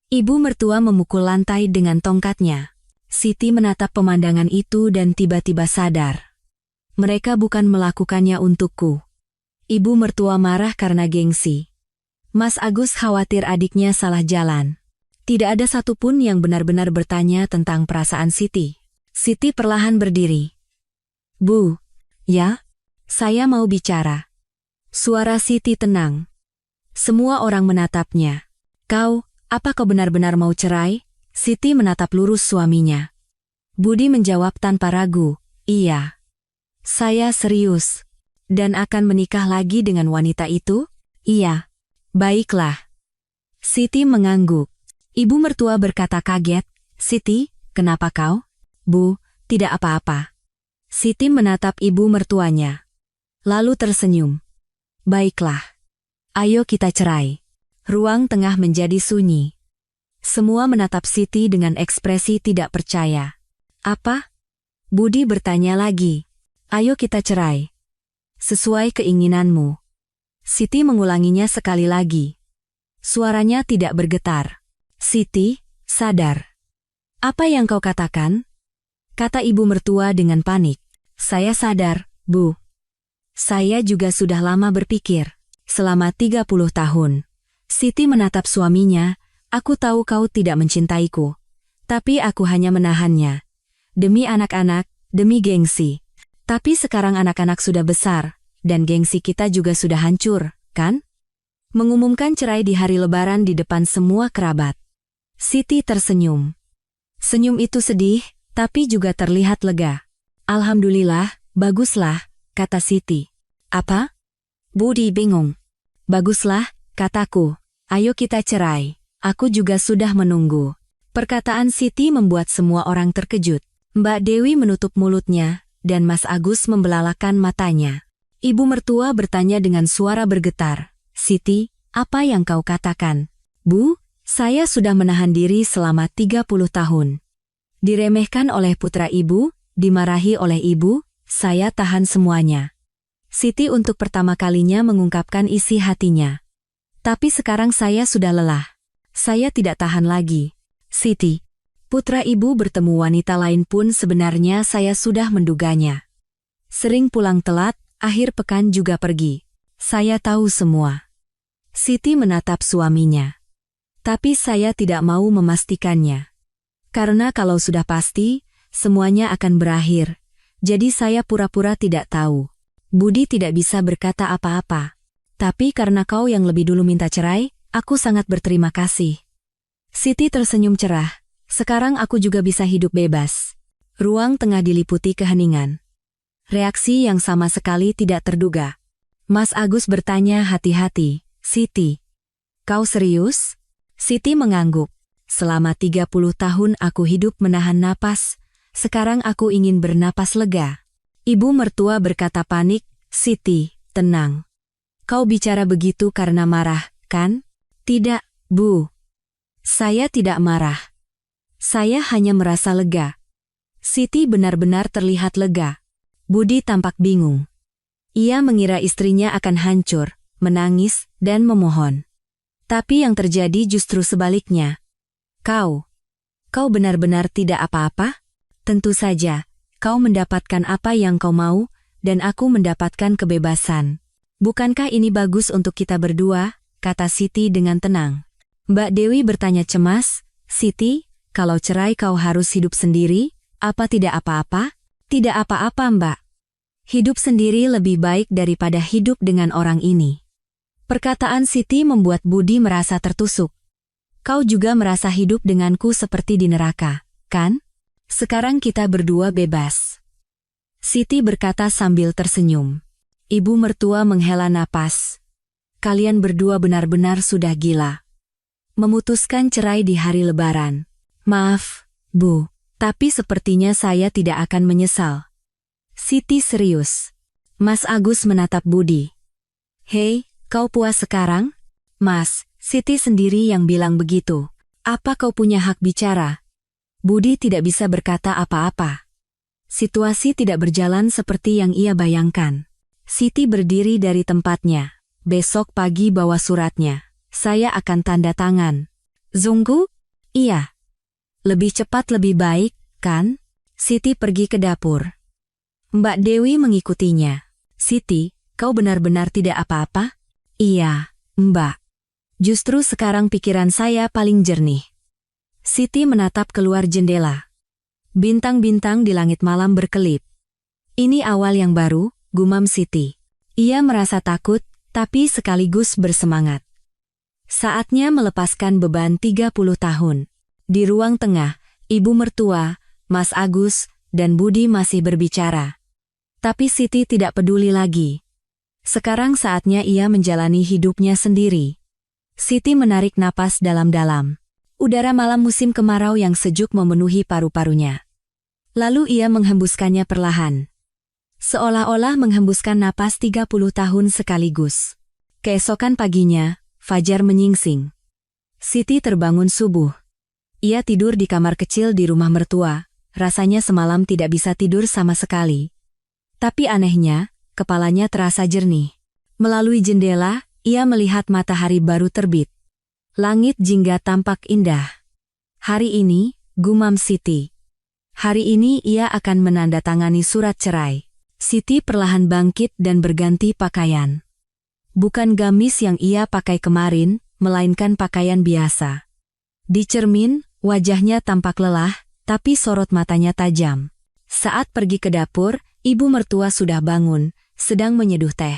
Speaker 1: Ibu mertua memukul lantai dengan tongkatnya. Siti menatap pemandangan itu dan tiba-tiba sadar. Mereka bukan melakukannya untukku. Ibu mertua marah karena gengsi. Mas Agus khawatir adiknya salah jalan. Tidak ada satupun yang benar-benar bertanya tentang perasaan Siti. Siti perlahan berdiri. Bu, ya, saya mau bicara. Suara Siti tenang. Semua orang menatapnya. Kau, apa kau benar-benar mau cerai? Siti menatap lurus suaminya. Budi menjawab tanpa ragu, iya. Saya serius. Dan akan menikah lagi dengan wanita itu? Iya. Baiklah. Siti mengangguk. Ibu mertua berkata kaget, Siti, kenapa kau? Bu, tidak apa-apa. Siti menatap ibu mertuanya. Lalu tersenyum. Baiklah. Ayo kita cerai. Ruang tengah menjadi sunyi. Semua menatap Siti dengan ekspresi tidak percaya. Apa? Budi bertanya lagi. Ayo kita cerai. Sesuai keinginanmu. Siti mengulanginya sekali lagi. Suaranya tidak bergetar. Siti, sadar. Apa yang kau katakan? Kata ibu mertua dengan panik. Saya sadar, Bu. Saya juga sudah lama berpikir. Selama 30 tahun. Siti menatap suaminya. Aku tahu kau tidak mencintaiku. Tapi aku hanya menahannya. Demi anak-anak, demi gengsi. Tapi sekarang anak-anak sudah besar. Dan gengsi kita juga sudah hancur, kan? Mengumumkan cerai di hari Lebaran di depan semua kerabat. Siti tersenyum. Senyum itu sedih, tapi juga terlihat lega. Alhamdulillah, baguslah, kata Siti. Apa? Budi bingung. Baguslah, kataku. Ayo kita cerai. Aku juga sudah menunggu. Perkataan Siti membuat semua orang terkejut. Mbak Dewi menutup mulutnya, dan Mas Agus membelalakan matanya. Ibu mertua bertanya dengan suara bergetar. Siti, apa yang kau katakan? Bu, saya sudah menahan diri selama 30 tahun. Diremehkan oleh putra ibu, dimarahi oleh ibu, saya tahan semuanya. Siti untuk pertama kalinya mengungkapkan isi hatinya. Tapi sekarang saya sudah lelah. Saya tidak tahan lagi. Siti, putra ibu bertemu wanita lain pun sebenarnya saya sudah menduganya. Sering pulang telat, akhir pekan juga pergi. Saya tahu semua. Siti menatap suaminya. Tapi saya tidak mau memastikannya. Karena kalau sudah pasti, semuanya akan berakhir. Jadi saya pura-pura tidak tahu. Budi tidak bisa berkata apa-apa. Tapi karena kau yang lebih dulu minta cerai, aku sangat berterima kasih. Siti tersenyum cerah. Sekarang aku juga bisa hidup bebas. Ruang tengah diliputi keheningan. Reaksi yang sama sekali tidak terduga. Mas Agus bertanya hati-hati, Siti, kau serius? Siti mengangguk. Selama 30 tahun aku hidup menahan napas, sekarang aku ingin bernapas lega. Ibu mertua berkata panik, Siti, tenang. Kau bicara begitu karena marah, kan? Tidak, Bu. Saya tidak marah. Saya hanya merasa lega. Siti benar-benar terlihat lega. Budi tampak bingung. Ia mengira istrinya akan hancur, menangis, dan memohon. Tapi yang terjadi justru sebaliknya. Kau benar-benar tidak apa-apa? Tentu saja, kau mendapatkan apa yang kau mau, dan aku mendapatkan kebebasan. Bukankah ini bagus untuk kita berdua? Kata Siti dengan tenang. Mbak Dewi bertanya cemas, Siti, kalau cerai kau harus hidup sendiri, apa tidak apa-apa? Tidak apa-apa, Mbak. Hidup sendiri lebih baik daripada hidup dengan orang ini. Perkataan Siti membuat Budi merasa tertusuk. Kau juga merasa hidup denganku seperti di neraka, kan? Sekarang kita berdua bebas. Siti berkata sambil tersenyum. Ibu mertua menghela napas. Kalian berdua benar-benar sudah gila. Memutuskan cerai di hari Lebaran. Maaf, Bu, tapi sepertinya saya tidak akan menyesal. Siti serius. Mas Agus menatap Budi. Hei, kau puas sekarang? Mas, Siti sendiri yang bilang begitu. Apa kau punya hak bicara? Budi tidak bisa berkata apa-apa. Situasi tidak berjalan seperti yang ia bayangkan. Siti berdiri dari tempatnya. Besok pagi bawa suratnya. Saya akan tanda tangan. Zunggu? Iya. Lebih cepat lebih baik, kan? Siti pergi ke dapur. Mbak Dewi mengikutinya. Siti, kau benar-benar tidak apa-apa? Iya, Mbak. Justru sekarang pikiran saya paling jernih. Siti menatap keluar jendela. Bintang-bintang di langit malam berkelip. Ini awal yang baru, gumam Siti. Ia merasa takut, tapi sekaligus bersemangat. Saatnya melepaskan beban 30 tahun. Di ruang tengah, ibu mertua, Mas Agus, dan Budi masih berbicara. Tapi Siti tidak peduli lagi. Sekarang saatnya ia menjalani hidupnya sendiri. Siti menarik napas dalam-dalam. Udara malam musim kemarau yang sejuk memenuhi paru-parunya. Lalu ia menghembuskannya perlahan. Seolah-olah menghembuskan napas 30 tahun sekaligus. Keesokan paginya, fajar menyingsing. Siti terbangun subuh. Ia tidur di kamar kecil di rumah mertua, rasanya semalam tidak bisa tidur sama sekali. Tapi anehnya, kepalanya terasa jernih. Melalui jendela, ia melihat matahari baru terbit. Langit jingga tampak indah. Hari ini, gumam Siti. Hari ini ia akan menandatangani surat cerai. Siti perlahan bangkit dan berganti pakaian. Bukan gamis yang ia pakai kemarin, melainkan pakaian biasa. Di cermin, wajahnya tampak lelah, tapi sorot matanya tajam. Saat pergi ke dapur, ibu mertua sudah bangun, sedang menyeduh teh.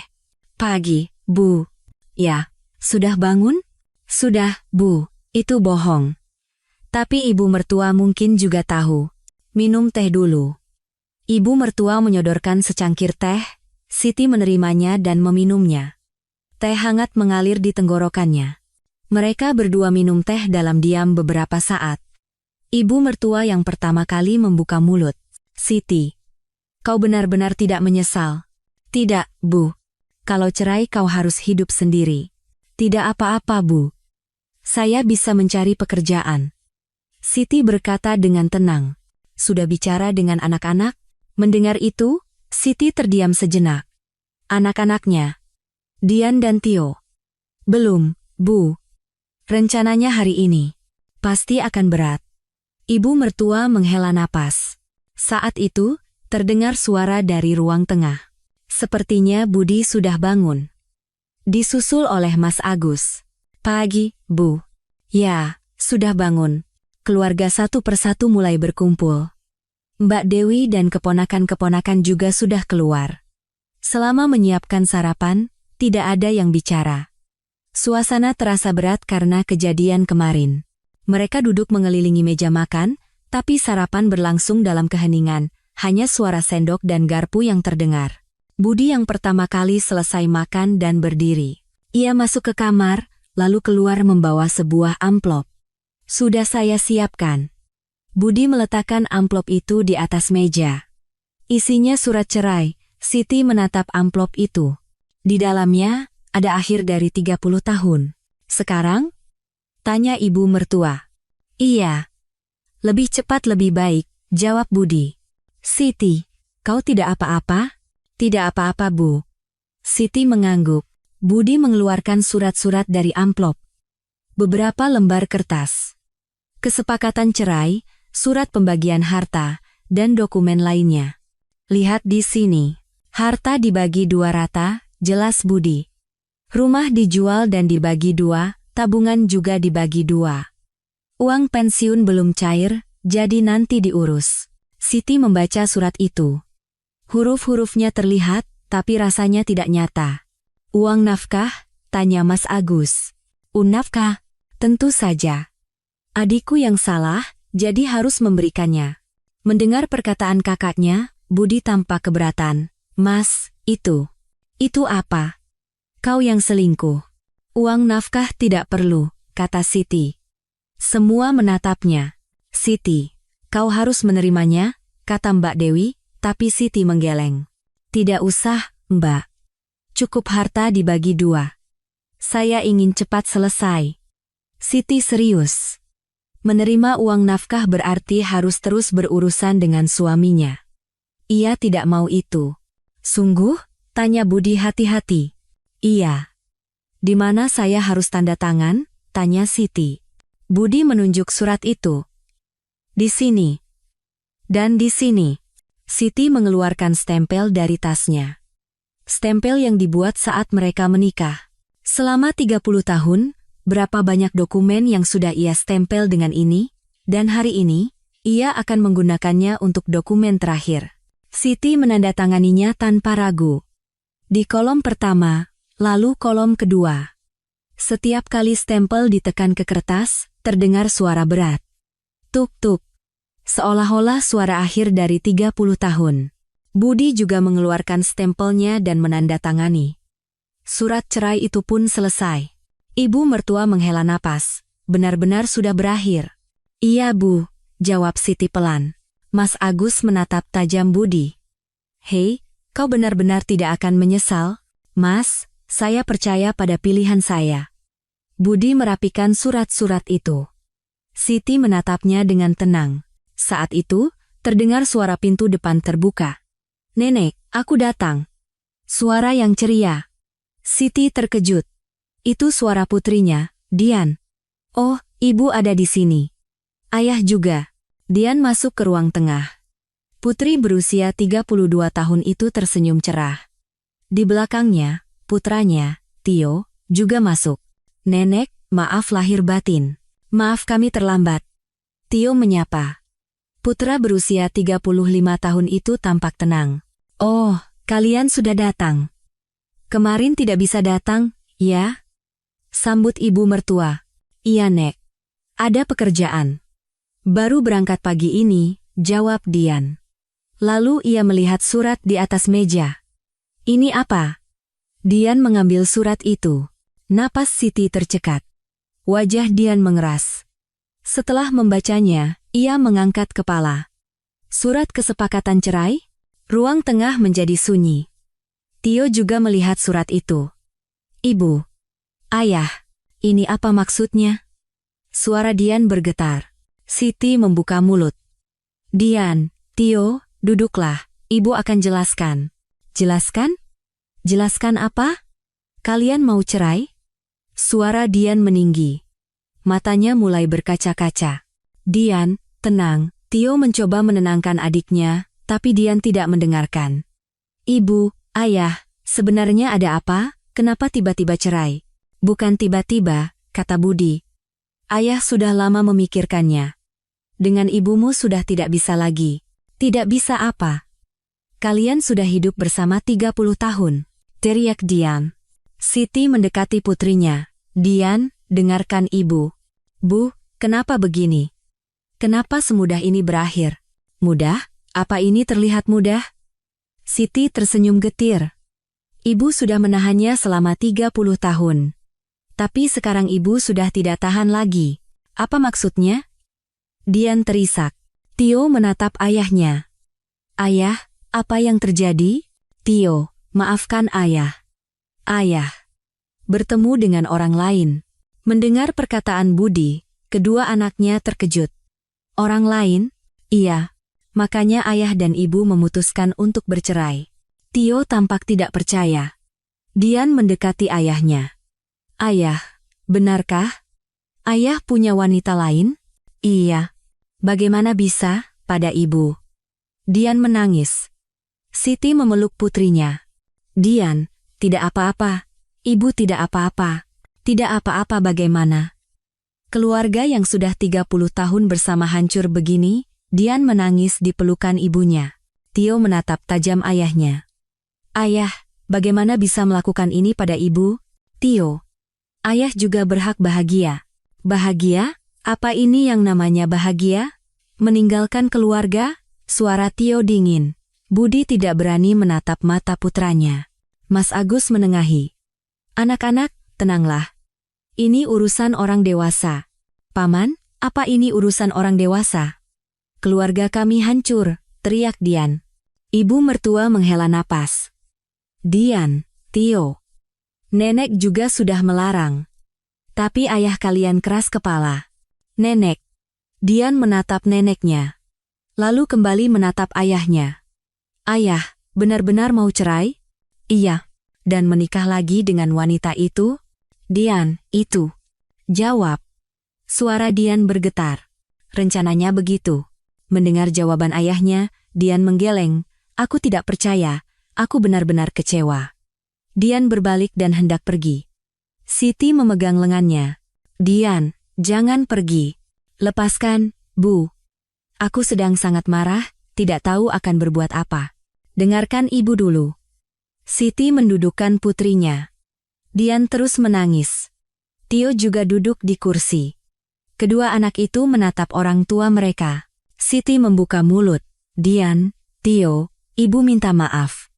Speaker 1: Pagi, Bu. Ya, sudah bangun? Sudah, Bu, itu bohong. Tapi ibu mertua mungkin juga tahu. Minum teh dulu. Ibu mertua menyodorkan secangkir teh, Siti menerimanya dan meminumnya. Teh hangat mengalir di tenggorokannya. Mereka berdua minum teh dalam diam beberapa saat. Ibu mertua yang pertama kali membuka mulut. Siti, kau benar-benar tidak menyesal? Tidak, Bu. Kalau cerai kau harus hidup sendiri. Tidak apa-apa, Bu. Saya bisa mencari pekerjaan. Siti berkata dengan tenang. Sudah bicara dengan anak-anak? Mendengar itu, Siti terdiam sejenak. Anak-anaknya? Dian dan Tio? Belum, Bu. Rencananya hari ini. Pasti akan berat. Ibu mertua menghela napas. Saat itu, terdengar suara dari ruang tengah. Sepertinya Budi sudah bangun. Disusul oleh Mas Agus. Pagi, Bu. Ya, sudah bangun. Keluarga satu persatu mulai berkumpul. Mbak Dewi dan keponakan-keponakan juga sudah keluar. Selama menyiapkan sarapan, tidak ada yang bicara. Suasana terasa berat karena kejadian kemarin. Mereka duduk mengelilingi meja makan, tapi sarapan berlangsung dalam keheningan, hanya suara sendok dan garpu yang terdengar. Budi yang pertama kali selesai makan dan berdiri. Ia masuk ke kamar, lalu keluar membawa sebuah amplop. Sudah saya siapkan. Budi meletakkan amplop itu di atas meja. Isinya surat cerai. Siti menatap amplop itu. Di dalamnya, ada akhir dari 30 tahun. Sekarang? Tanya ibu mertua. Iya. Lebih cepat lebih baik, jawab Budi. Siti, kau tidak apa-apa? Tidak apa-apa, Bu. Siti mengangguk. Budi mengeluarkan surat-surat dari amplop. Beberapa lembar kertas. Kesepakatan cerai, surat pembagian harta, dan dokumen lainnya. Lihat di sini. Harta dibagi 2 rata, jelas Budi. Rumah dijual dan dibagi 2, tabungan juga dibagi 2. Uang pensiun belum cair, jadi nanti diurus. Siti membaca surat itu. Huruf-hurufnya terlihat, tapi rasanya tidak nyata. Uang nafkah, Tanya Mas Agus. Nafkah? Tentu saja. Adikku yang salah, jadi harus memberikannya. Mendengar perkataan kakaknya, Budi tampak keberatan. Mas, itu apa? Kau yang selingkuh. Uang nafkah tidak perlu, kata Siti. Semua menatapnya. Siti, kau harus menerimanya, kata Mbak Dewi, tapi Siti menggeleng. Tidak usah, Mbak. Cukup harta dibagi 2. Saya ingin cepat selesai. Siti serius. Menerima uang nafkah berarti harus terus berurusan dengan suaminya. Ia tidak mau itu. Sungguh? Tanya Budi hati-hati. Iya. Di mana saya harus tanda tangan? Tanya Siti. Budi menunjuk surat itu. Di sini. Dan di sini. Siti mengeluarkan stempel dari tasnya. Stempel yang dibuat saat mereka menikah. Selama 30 tahun, berapa banyak dokumen yang sudah ia stempel dengan ini, dan hari ini, ia akan menggunakannya untuk dokumen terakhir. Siti menandatanganinya tanpa ragu. Di kolom pertama, lalu kolom kedua. Setiap kali stempel ditekan ke kertas, terdengar suara berat. Tuk-tuk. Seolah-olah suara akhir dari 30 tahun. Budi juga mengeluarkan stempelnya dan menandatangani. Surat cerai itu pun selesai. Ibu mertua menghela napas. Benar-benar sudah berakhir. Iya Bu, jawab Siti pelan. Mas Agus menatap tajam Budi. Hei, kau benar-benar tidak akan menyesal? Mas, saya percaya pada pilihan saya. Budi merapikan surat-surat itu. Siti menatapnya dengan tenang. Saat itu, terdengar suara pintu depan terbuka. Nenek, aku datang. Suara yang ceria. Siti terkejut. Itu suara putrinya, Dian. Oh, ibu ada di sini. Ayah juga. Dian masuk ke ruang tengah. Putri berusia 32 tahun itu tersenyum cerah. Di belakangnya, putranya, Tio, juga masuk. Nenek, maaf lahir batin. Maaf kami terlambat. Tio menyapa. Putra berusia 35 tahun itu tampak tenang. Oh, kalian sudah datang. Kemarin tidak bisa datang, ya? Sambut ibu mertua. Iya, Nek. Ada pekerjaan. Baru berangkat pagi ini, jawab Dian. Lalu ia melihat surat di atas meja. Ini apa? Dian mengambil surat itu. Napas Siti tercekat. Wajah Dian mengeras. Setelah membacanya, ia mengangkat kepala. Surat kesepakatan cerai? Ruang tengah menjadi sunyi. Tio juga melihat surat itu. Ibu. Ayah, ini apa maksudnya? Suara Dian bergetar. Siti membuka mulut. Dian, Tio, duduklah, ibu akan jelaskan. Jelaskan? Jelaskan apa? Kalian mau cerai? Suara Dian meninggi. Matanya mulai berkaca-kaca. Dian, tenang, Tio mencoba menenangkan adiknya, tapi Dian tidak mendengarkan. Ibu, ayah, sebenarnya ada apa? Kenapa tiba-tiba cerai? Bukan tiba-tiba, kata Budi. Ayah sudah lama memikirkannya. Dengan ibumu sudah tidak bisa lagi. Tidak bisa apa? Kalian sudah hidup bersama 30 tahun. Teriak Dian. Siti mendekati putrinya. Dian, dengarkan ibu. Bu, kenapa begini? Kenapa semudah ini berakhir? Mudah? Apa ini terlihat mudah? Siti tersenyum getir. Ibu sudah menahannya selama 30 tahun. Tapi sekarang ibu sudah tidak tahan lagi. Apa maksudnya? Dian terisak. Tio menatap ayahnya. Ayah, apa yang terjadi? Tio, maafkan ayah. Ayah. Bertemu dengan orang lain. Mendengar perkataan Budi, kedua anaknya terkejut. Orang lain? Iya. Makanya ayah dan ibu memutuskan untuk bercerai. Tio tampak tidak percaya. Dian mendekati ayahnya. Ayah, benarkah? Ayah punya wanita lain? Iya. Bagaimana bisa, pada ibu? Dian menangis. Siti memeluk putrinya. Dian, tidak apa-apa. Ibu tidak apa-apa. Tidak apa-apa bagaimana? Keluarga yang sudah 30 tahun bersama hancur begini, Dian menangis di pelukan ibunya. Tio menatap tajam ayahnya. Ayah, bagaimana bisa melakukan ini pada ibu? Tio, Ayah juga berhak bahagia. Bahagia? Apa ini yang namanya bahagia? Meninggalkan keluarga? Suara Tio dingin. Budi tidak berani menatap mata putranya. Mas Agus menengahi. Anak-anak, tenanglah. Ini urusan orang dewasa. Paman, apa ini urusan orang dewasa? Keluarga kami hancur, teriak Dian. Ibu mertua menghela napas. Dian, Tio. Nenek juga sudah melarang. Tapi ayah kalian keras kepala. Nenek. Dian menatap neneknya. Lalu kembali menatap ayahnya. Ayah, benar-benar mau cerai? Iya. Dan menikah lagi dengan wanita itu? Dian, itu. Jawab. Suara Dian bergetar. Rencananya begitu. Mendengar jawaban ayahnya, Dian menggeleng. Aku tidak percaya. Aku benar-benar kecewa. Dian berbalik dan hendak pergi. Siti memegang lengannya. Dian, jangan pergi. Lepaskan, Bu. Aku sedang sangat marah, tidak tahu akan berbuat apa. Dengarkan ibu dulu. Siti mendudukkan putrinya. Dian terus menangis. Tio juga duduk di kursi. Kedua anak itu menatap orang tua mereka. Siti membuka mulut. Dian, Tio, ibu minta maaf.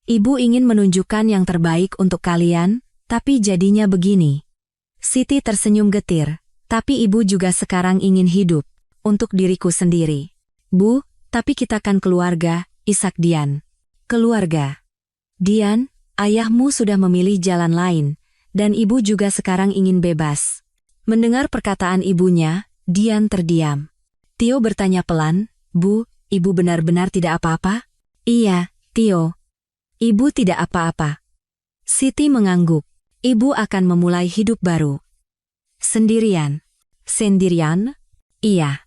Speaker 1: Ibu ingin menunjukkan yang terbaik untuk kalian, tapi jadinya begini. Siti tersenyum getir, tapi ibu juga sekarang ingin hidup, untuk diriku sendiri. Bu, tapi kita kan keluarga, isak Dian. Keluarga. Dian, ayahmu sudah memilih jalan lain, dan ibu juga sekarang ingin bebas. Mendengar perkataan ibunya, Dian terdiam. Tio bertanya pelan, Bu, ibu benar-benar tidak apa-apa? Iya, Tio. Ibu tidak apa-apa. Siti mengangguk. Ibu akan memulai hidup baru. Sendirian. Sendirian? Iya.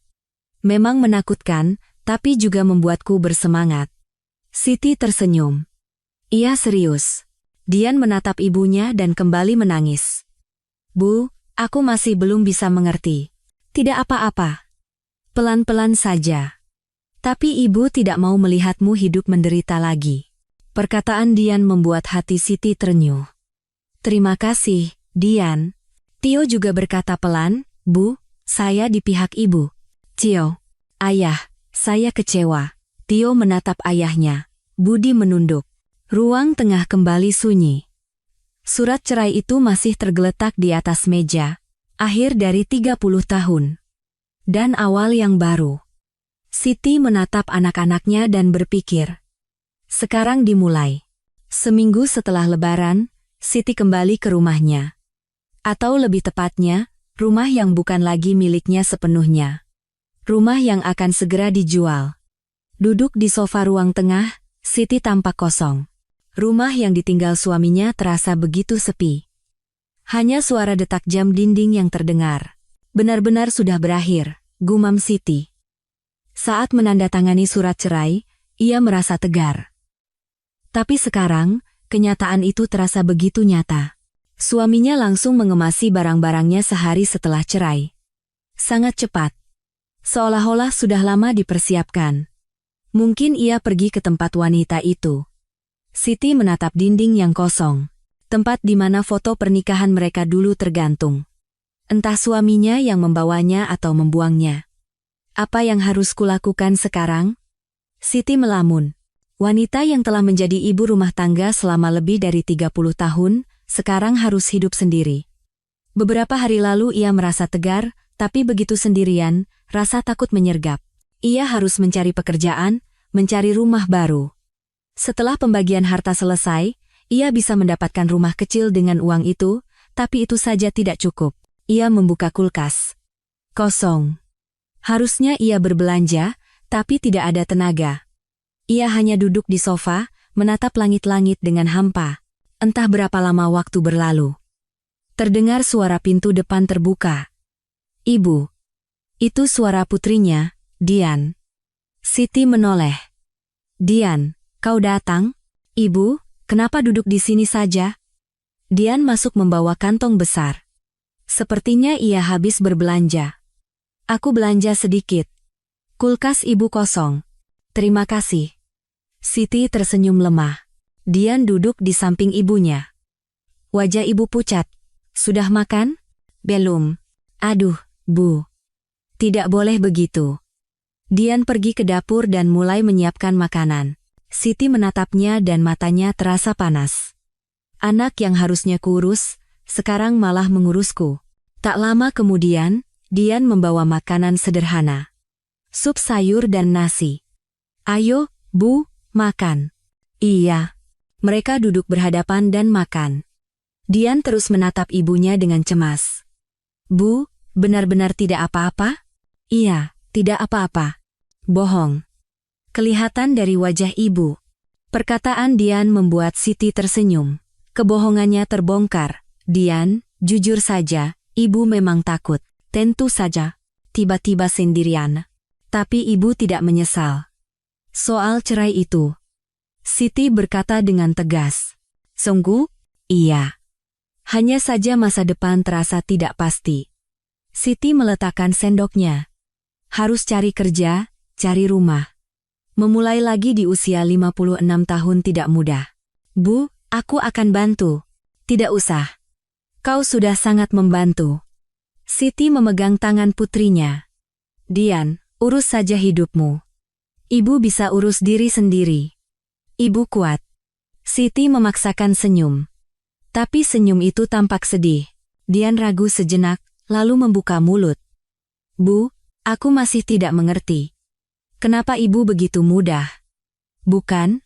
Speaker 1: Memang menakutkan, tapi juga membuatku bersemangat. Siti tersenyum. Ia serius. Dian menatap ibunya dan kembali menangis. Bu, aku masih belum bisa mengerti. Tidak apa-apa. Pelan-pelan saja. Tapi ibu tidak mau melihatmu hidup menderita lagi. Perkataan Dian membuat hati Siti terenyuh. Terima kasih, Dian. Tio juga berkata pelan, Bu, saya di pihak ibu. Tio, ayah, saya kecewa. Tio menatap ayahnya. Budi menunduk. Ruang tengah kembali sunyi. Surat cerai itu masih tergeletak di atas meja. Akhir dari 30 tahun. Dan awal yang baru. Siti menatap anak-anaknya dan berpikir. Sekarang dimulai. Seminggu setelah Lebaran, Siti kembali ke rumahnya. Atau lebih tepatnya, rumah yang bukan lagi miliknya sepenuhnya. Rumah yang akan segera dijual. Duduk di sofa ruang tengah, Siti tampak kosong. Rumah yang ditinggal suaminya terasa begitu sepi. Hanya suara detak jam dinding yang terdengar. Benar-benar sudah berakhir, gumam Siti. Saat menandatangani surat cerai, ia merasa tegar. Tapi sekarang, kenyataan itu terasa begitu nyata. Suaminya langsung mengemasi barang-barangnya sehari setelah cerai. Sangat cepat. Seolah-olah sudah lama dipersiapkan. Mungkin ia pergi ke tempat wanita itu. Siti menatap dinding yang kosong. Tempat di mana foto pernikahan mereka dulu tergantung. Entah suaminya yang membawanya atau membuangnya. Apa yang harus kulakukan sekarang? Siti melamun. Wanita yang telah menjadi ibu rumah tangga selama lebih dari 30 tahun, sekarang harus hidup sendiri. Beberapa hari lalu ia merasa tegar, tapi begitu sendirian, rasa takut menyergap. Ia harus mencari pekerjaan, mencari rumah baru. Setelah pembagian harta selesai, ia bisa mendapatkan rumah kecil dengan uang itu, tapi itu saja tidak cukup. Ia membuka kulkas. Kosong. Harusnya ia berbelanja, tapi tidak ada tenaga. Ia hanya duduk di sofa, menatap langit-langit dengan hampa. Entah berapa lama waktu berlalu. Terdengar suara pintu depan terbuka. Ibu. Itu suara putrinya, Dian. Siti menoleh. Dian, kau datang? Ibu, kenapa duduk di sini saja? Dian masuk membawa kantong besar. Sepertinya ia habis berbelanja. Aku belanja sedikit. Kulkas ibu kosong. Terima kasih. Siti tersenyum lemah. Dian duduk di samping ibunya. Wajah ibu pucat. Sudah makan? Belum. Aduh, Bu. Tidak boleh begitu. Dian pergi ke dapur dan mulai menyiapkan makanan. Siti menatapnya dan matanya terasa panas. Anak yang harusnya kurus, sekarang malah mengurusku. Tak lama kemudian, Dian membawa makanan sederhana. Sup sayur dan nasi. Ayo, Bu, makan. Iya. Mereka duduk berhadapan dan makan. Dian terus menatap ibunya dengan cemas. Bu, benar-benar tidak apa-apa? Iya, tidak apa-apa. Bohong. Kelihatan dari wajah ibu. Perkataan Dian membuat Siti tersenyum. Kebohongannya terbongkar. Dian, jujur saja, ibu memang takut. Tentu saja. Tiba-tiba sendirian. Tapi ibu tidak menyesal. Soal cerai itu. Siti berkata dengan tegas. Sungguh? Iya. Hanya saja masa depan terasa tidak pasti. Siti meletakkan sendoknya. Harus cari kerja, cari rumah. Memulai lagi di usia 56 tahun tidak mudah. Bu, aku akan bantu. Tidak usah. Kau sudah sangat membantu. Siti memegang tangan putrinya. Dian, urus saja hidupmu. Ibu bisa urus diri sendiri. Ibu kuat. Siti memaksakan senyum. Tapi senyum itu tampak sedih. Dian ragu sejenak, lalu membuka mulut. Bu, aku masih tidak mengerti. Kenapa ibu begitu mudah? Bukan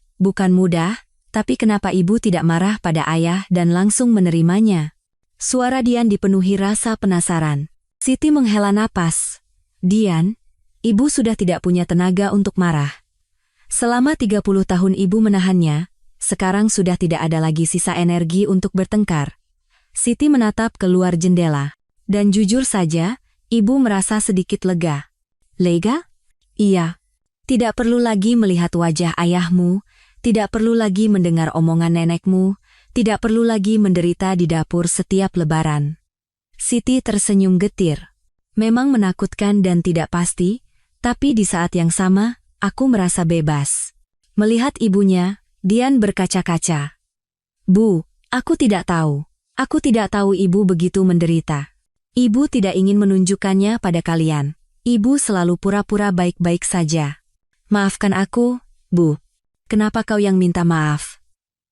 Speaker 1: mudah, tapi kenapa ibu tidak marah pada ayah dan langsung menerimanya? Suara Dian dipenuhi rasa penasaran. Siti menghela napas. Dian, ibu sudah tidak punya tenaga untuk marah. Selama 30 tahun ibu menahannya, sekarang sudah tidak ada lagi sisa energi untuk bertengkar. Siti menatap keluar jendela. Dan jujur saja, ibu merasa sedikit lega. Lega? Iya. Tidak perlu lagi melihat wajah ayahmu, tidak perlu lagi mendengar omongan nenekmu, tidak perlu lagi menderita di dapur setiap lebaran. Siti tersenyum getir. Memang menakutkan dan tidak pasti, tapi di saat yang sama, aku merasa bebas. Melihat ibunya, Dian berkaca-kaca. Bu, aku tidak tahu. Aku tidak tahu ibu begitu menderita. Ibu tidak ingin menunjukkannya pada kalian. Ibu selalu pura-pura baik-baik saja. Maafkan aku, Bu. Kenapa kau yang minta maaf?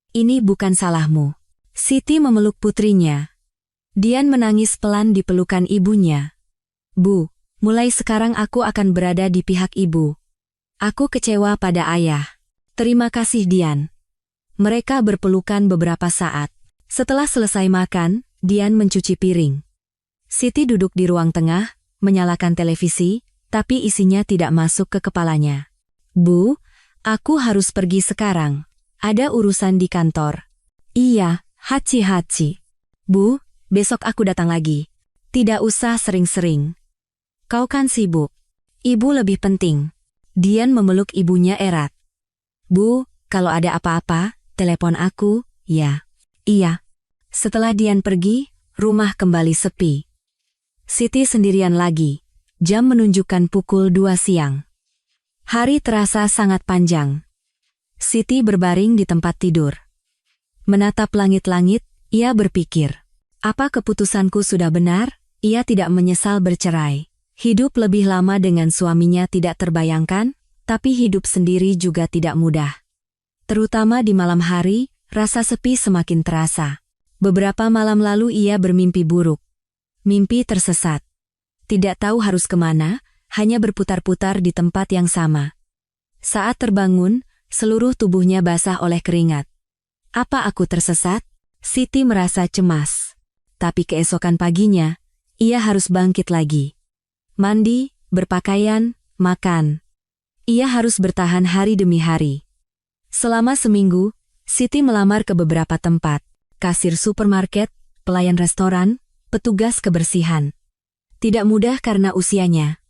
Speaker 1: Ini bukan salahmu. Siti memeluk putrinya. Dian menangis pelan di pelukan ibunya. Bu, mulai sekarang aku akan berada di pihak ibu. Aku kecewa pada ayah. Terima kasih Dian. Mereka berpelukan beberapa saat. Setelah selesai makan, Dian mencuci piring. Siti duduk di ruang tengah, menyalakan televisi, tapi isinya tidak masuk ke kepalanya. Bu, aku harus pergi sekarang. Ada urusan di kantor. Iya, haci-haci. Bu, besok aku datang lagi. Tidak usah sering-sering. Kau kan sibuk. Ibu lebih penting. Dian memeluk ibunya erat. Bu, kalau ada apa-apa, telepon aku, ya. Iya. Setelah Dian pergi, rumah kembali sepi. Siti sendirian lagi. Jam menunjukkan pukul 2 siang. Hari terasa sangat panjang. Siti berbaring di tempat tidur. Menatap langit-langit, ia berpikir. Apa keputusanku sudah benar? Ia tidak menyesal bercerai. Hidup lebih lama dengan suaminya tidak terbayangkan, tapi hidup sendiri juga tidak mudah. Terutama di malam hari, rasa sepi semakin terasa. Beberapa malam lalu ia bermimpi buruk. Mimpi tersesat. Tidak tahu harus kemana, hanya berputar-putar di tempat yang sama. Saat terbangun, seluruh tubuhnya basah oleh keringat. Apa aku tersesat? Siti merasa cemas. Tapi keesokan paginya, ia harus bangkit lagi. Mandi, berpakaian, makan. Ia harus bertahan hari demi hari. Selama seminggu, Siti melamar ke beberapa tempat. Kasir supermarket, pelayan restoran, petugas kebersihan. Tidak mudah karena usianya.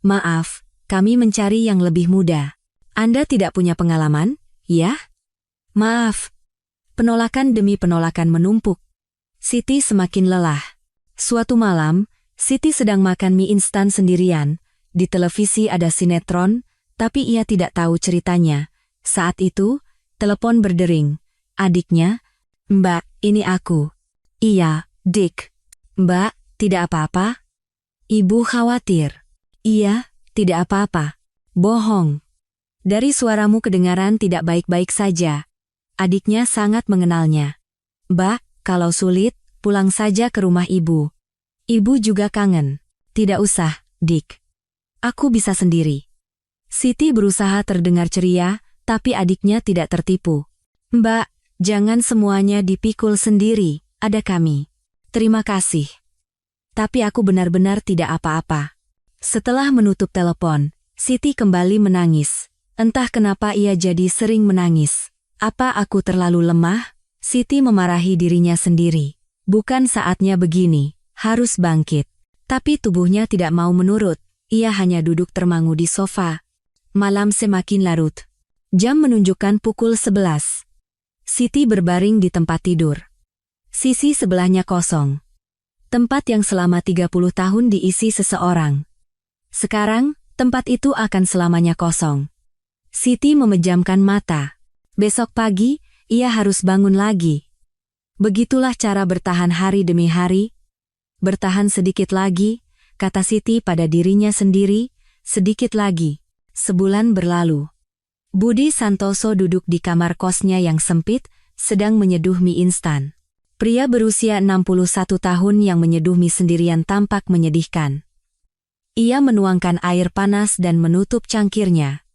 Speaker 1: Maaf, kami mencari yang lebih muda. Anda tidak punya pengalaman, ya? Maaf. Penolakan demi penolakan menumpuk. Siti semakin lelah. Suatu malam, Siti sedang makan mie instan sendirian. Di televisi ada sinetron, tapi ia tidak tahu ceritanya. Saat itu, telepon berdering. Adiknya, Mbak, ini aku. Iya, Dick. Mbak, tidak apa-apa? Ibu khawatir. Iya, tidak apa-apa. Bohong. Dari suaramu kedengaran tidak baik-baik saja. Adiknya sangat mengenalnya. Mbak, kalau sulit, pulang saja ke rumah ibu. Ibu juga kangen. Tidak usah, Dick. Aku bisa sendiri. Siti berusaha terdengar ceria, tapi adiknya tidak tertipu. Mbak, jangan semuanya dipikul sendiri, ada kami. Terima kasih. Tapi aku benar-benar tidak apa-apa. Setelah menutup telepon, Siti kembali menangis. Entah kenapa ia jadi sering menangis. Apa aku terlalu lemah? Siti memarahi dirinya sendiri. Bukan saatnya begini, harus bangkit. Tapi tubuhnya tidak mau menurut. Ia hanya duduk termangu di sofa. Malam semakin larut. Jam menunjukkan pukul 11. Siti berbaring di tempat tidur. Sisi sebelahnya kosong. Tempat yang selama 30 tahun diisi seseorang. Sekarang, tempat itu akan selamanya kosong. Siti memejamkan mata. Besok pagi, ia harus bangun lagi. Begitulah cara bertahan hari demi hari. Bertahan sedikit lagi, kata Siti pada dirinya sendiri, sedikit lagi. Sebulan berlalu. Budi Santoso duduk di kamar kosnya yang sempit, sedang menyeduh mie instan. Pria berusia 61 tahun yang menyeduh mie sendirian tampak menyedihkan. Ia menuangkan air panas dan menutup cangkirnya.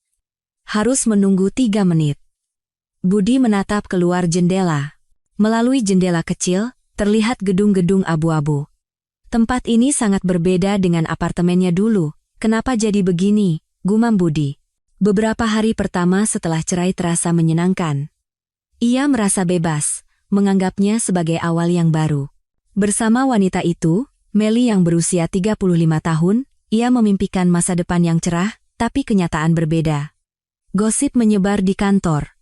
Speaker 1: Harus menunggu 3 menit. Budi menatap keluar jendela. Melalui jendela kecil, terlihat gedung-gedung abu-abu. Tempat ini sangat berbeda dengan apartemennya dulu. Kenapa jadi begini? Gumam Budi. Beberapa hari pertama setelah cerai terasa menyenangkan. Ia merasa bebas, menganggapnya sebagai awal yang baru. Bersama wanita itu, Meli yang berusia 35 tahun, ia memimpikan masa depan yang cerah, tapi kenyataan berbeda. Gosip menyebar di kantor.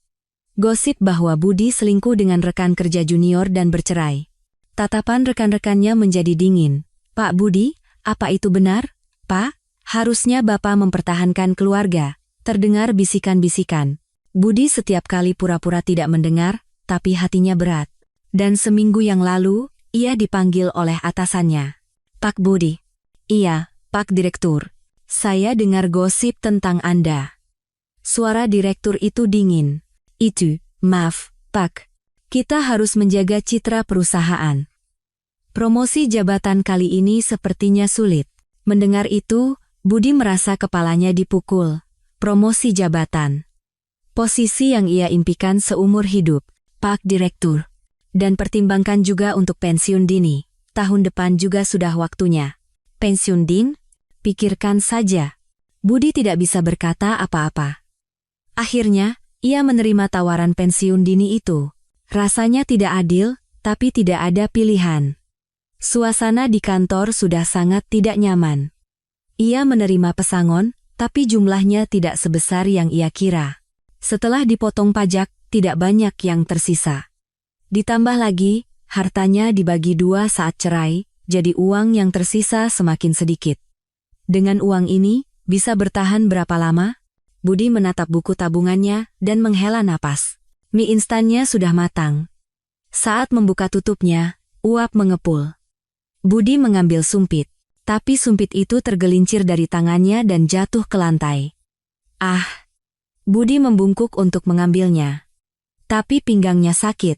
Speaker 1: Gosip bahwa Budi selingkuh dengan rekan kerja junior dan bercerai. Tatapan rekan-rekannya menjadi dingin. Pak Budi, apa itu benar? Pak, harusnya Bapak mempertahankan keluarga. Terdengar bisikan-bisikan. Budi setiap kali pura-pura tidak mendengar, tapi hatinya berat. Dan seminggu yang lalu, ia dipanggil oleh atasannya. Pak Budi. Iya, Pak Direktur. Saya dengar gosip tentang Anda. Suara direktur itu dingin. Itu, maaf, Pak. Kita harus menjaga citra perusahaan. Promosi jabatan kali ini sepertinya sulit. Mendengar itu, Budi merasa kepalanya dipukul. Promosi jabatan. Posisi yang ia impikan seumur hidup, Pak Direktur. Dan pertimbangkan juga untuk pensiun dini. Tahun depan juga sudah waktunya. Pensiun dini? Pikirkan saja. Budi tidak bisa berkata apa-apa. Akhirnya, ia menerima tawaran pensiun dini itu. Rasanya tidak adil, tapi tidak ada pilihan. Suasana di kantor sudah sangat tidak nyaman. Ia menerima pesangon, tapi jumlahnya tidak sebesar yang ia kira. Setelah dipotong pajak, tidak banyak yang tersisa. Ditambah lagi, hartanya dibagi 2 saat cerai, jadi uang yang tersisa semakin sedikit. Dengan uang ini, bisa bertahan berapa lama? Budi menatap buku tabungannya dan menghela napas. Mie instannya sudah matang. Saat membuka tutupnya, uap mengepul. Budi mengambil sumpit, tapi sumpit itu tergelincir dari tangannya dan jatuh ke lantai. Ah! Budi membungkuk untuk mengambilnya. Tapi pinggangnya sakit.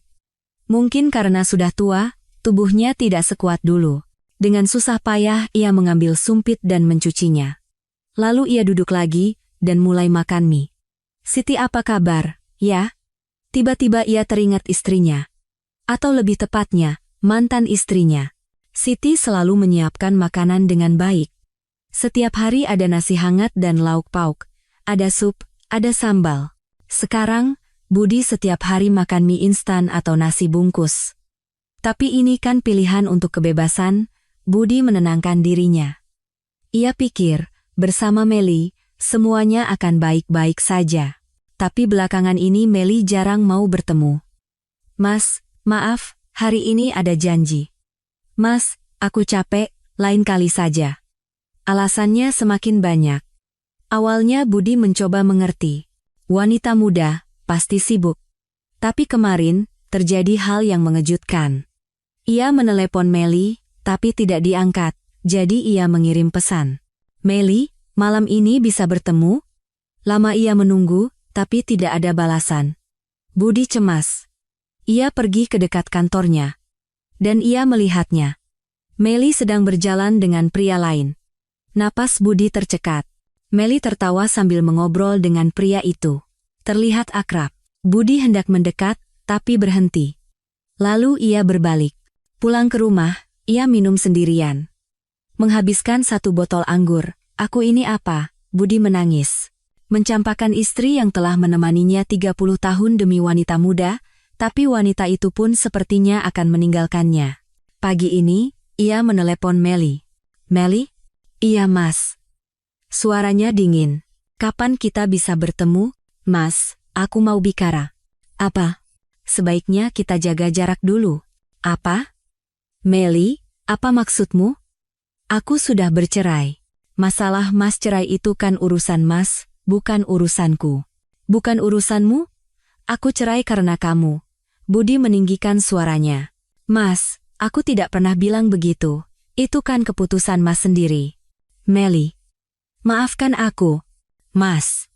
Speaker 1: Mungkin karena sudah tua, tubuhnya tidak sekuat dulu. Dengan susah payah ia mengambil sumpit dan mencucinya. Lalu ia duduk lagi dan mulai makan mie. Siti, apa kabar, ya? Tiba-tiba ia teringat istrinya. Atau lebih tepatnya, mantan istrinya. Siti selalu menyiapkan makanan dengan baik. Setiap hari ada nasi hangat dan lauk pauk. Ada sup, ada sambal. Sekarang, Budi setiap hari makan mie instan atau nasi bungkus. Tapi ini kan pilihan untuk kebebasan. Budi menenangkan dirinya. Ia pikir, bersama Meli, semuanya akan baik-baik saja. Tapi belakangan ini Meli jarang mau bertemu. Mas, maaf, hari ini ada janji. Mas, aku capek, lain kali saja. Alasannya semakin banyak. Awalnya Budi mencoba mengerti. Wanita muda, pasti sibuk. Tapi kemarin, terjadi hal yang mengejutkan. Ia menelepon Meli, tapi tidak diangkat, jadi ia mengirim pesan. Meli, malam ini bisa bertemu? Lama ia menunggu, tapi tidak ada balasan. Budi cemas. Ia pergi ke dekat kantornya. Dan ia melihatnya. Meli sedang berjalan dengan pria lain. Napas Budi tercekat. Meli tertawa sambil mengobrol dengan pria itu. Terlihat akrab. Budi hendak mendekat, tapi berhenti. Lalu ia berbalik. Pulang ke rumah, ia minum sendirian. Menghabiskan 1 botol anggur. Aku ini apa? Budi menangis. Mencampakkan istri yang telah menemaninya 30 tahun demi wanita muda, tapi wanita itu pun sepertinya akan meninggalkannya. Pagi ini, ia menelepon Meli. Meli? Iya mas. Suaranya dingin. Kapan kita bisa bertemu? Mas, aku mau bicara. Apa? Sebaiknya kita jaga jarak dulu. Apa? Meli, apa maksudmu? Aku sudah bercerai. Masalah mas cerai itu kan urusan mas, bukan urusanku. Bukan urusanmu? Aku cerai karena kamu. Budi meninggikan suaranya. Mas, aku tidak pernah bilang begitu. Itu kan keputusan mas sendiri. Meli. Maafkan aku. Mas.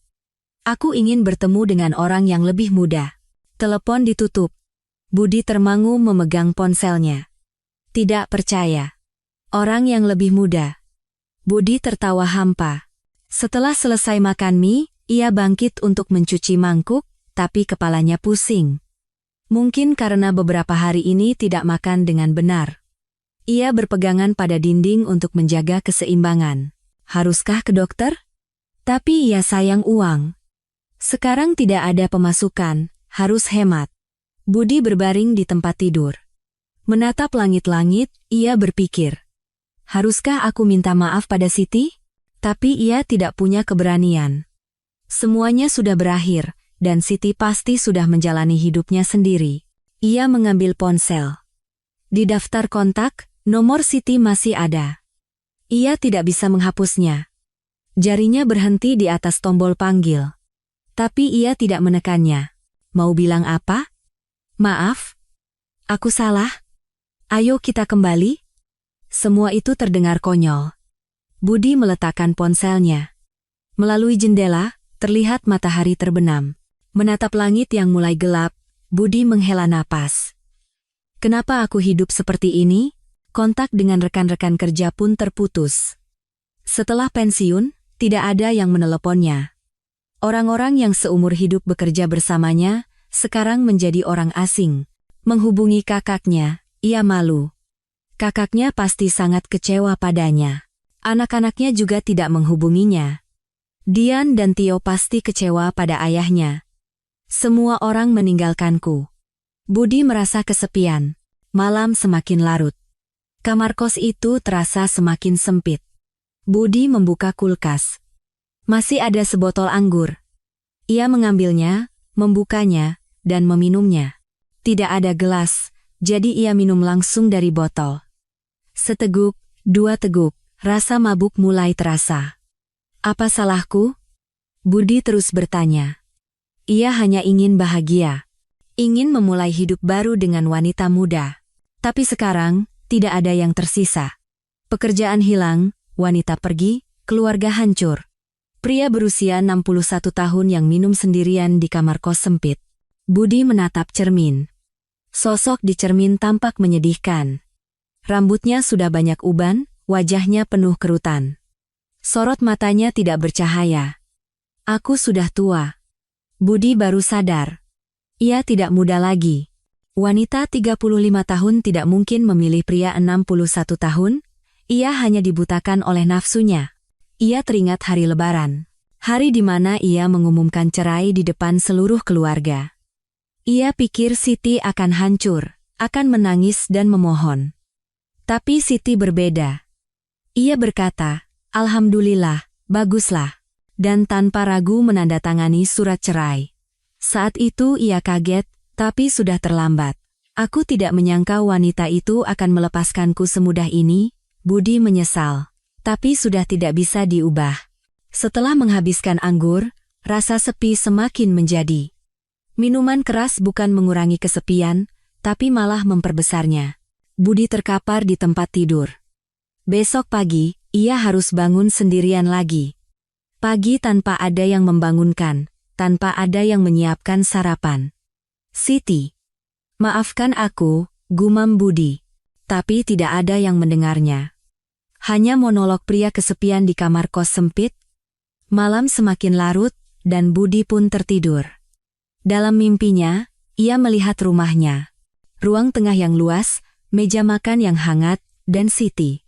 Speaker 1: Aku ingin bertemu dengan orang yang lebih muda. Telepon ditutup. Budi termangu memegang ponselnya. Tidak percaya. Orang yang lebih muda. Budi tertawa hampa. Setelah selesai makan mie, ia bangkit untuk mencuci mangkuk, tapi kepalanya pusing. Mungkin karena beberapa hari ini tidak makan dengan benar. Ia berpegangan pada dinding untuk menjaga keseimbangan. Haruskah ke dokter? Tapi ia sayang uang. Sekarang tidak ada pemasukan, harus hemat. Budi berbaring di tempat tidur. Menatap langit-langit, ia berpikir. Haruskah aku minta maaf pada Siti? Tapi ia tidak punya keberanian. Semuanya sudah berakhir, dan Siti pasti sudah menjalani hidupnya sendiri. Ia mengambil ponsel. Di daftar kontak, nomor Siti masih ada. Ia tidak bisa menghapusnya. Jarinya berhenti di atas tombol panggil. Tapi ia tidak menekannya. Mau bilang apa? Maaf? Aku salah? Ayo kita kembali? Semua itu terdengar konyol. Budi meletakkan ponselnya. Melalui jendela, terlihat matahari terbenam. Menatap langit yang mulai gelap, Budi menghela napas. Kenapa aku hidup seperti ini? Kontak dengan rekan-rekan kerja pun terputus. Setelah pensiun, tidak ada yang meneleponnya. Orang-orang yang seumur hidup bekerja bersamanya, sekarang menjadi orang asing. Menghubungi kakaknya, ia malu. Kakaknya pasti sangat kecewa padanya. Anak-anaknya juga tidak menghubunginya. Dian dan Tio pasti kecewa pada ayahnya. Semua orang meninggalkanku. Budi merasa kesepian. Malam semakin larut. Kamar kos itu terasa semakin sempit. Budi membuka kulkas. Masih ada sebotol anggur. Ia mengambilnya, membukanya, dan meminumnya. Tidak ada gelas, jadi ia minum langsung dari botol. Seteguk, 2 teguk, rasa mabuk mulai terasa. Apa salahku? Budi terus bertanya. Ia hanya ingin bahagia. Ingin memulai hidup baru dengan wanita muda. Tapi sekarang, tidak ada yang tersisa. Pekerjaan hilang, wanita pergi, keluarga hancur. Pria berusia 61 tahun yang minum sendirian di kamar kos sempit. Budi menatap cermin. Sosok di cermin tampak menyedihkan. Rambutnya sudah banyak uban, wajahnya penuh kerutan. Sorot matanya tidak bercahaya. Aku sudah tua. Budi baru sadar. Ia tidak muda lagi. Wanita 35 tahun tidak mungkin memilih pria 61 tahun. Ia hanya dibutakan oleh nafsunya. Ia teringat hari Lebaran. Hari di mana ia mengumumkan cerai di depan seluruh keluarga. Ia pikir Siti akan hancur, akan menangis dan memohon. Tapi Siti berbeda. Ia berkata, Alhamdulillah, baguslah. Dan tanpa ragu menandatangani surat cerai. Saat itu ia kaget, tapi sudah terlambat. Aku tidak menyangka wanita itu akan melepaskanku semudah ini, Budi menyesal. Tapi sudah tidak bisa diubah. Setelah menghabiskan anggur, rasa sepi semakin menjadi. Minuman keras bukan mengurangi kesepian, tapi malah memperbesarnya. Budi terkapar di tempat tidur. Besok pagi, ia harus bangun sendirian lagi. Pagi tanpa ada yang membangunkan, tanpa ada yang menyiapkan sarapan. "Siti, maafkan aku," gumam Budi. Tapi tidak ada yang mendengarnya. Hanya monolog pria kesepian di kamar kos sempit. Malam semakin larut, dan Budi pun tertidur. Dalam mimpinya, ia melihat rumahnya. Ruang tengah yang luas, meja makan yang hangat, dan Siti.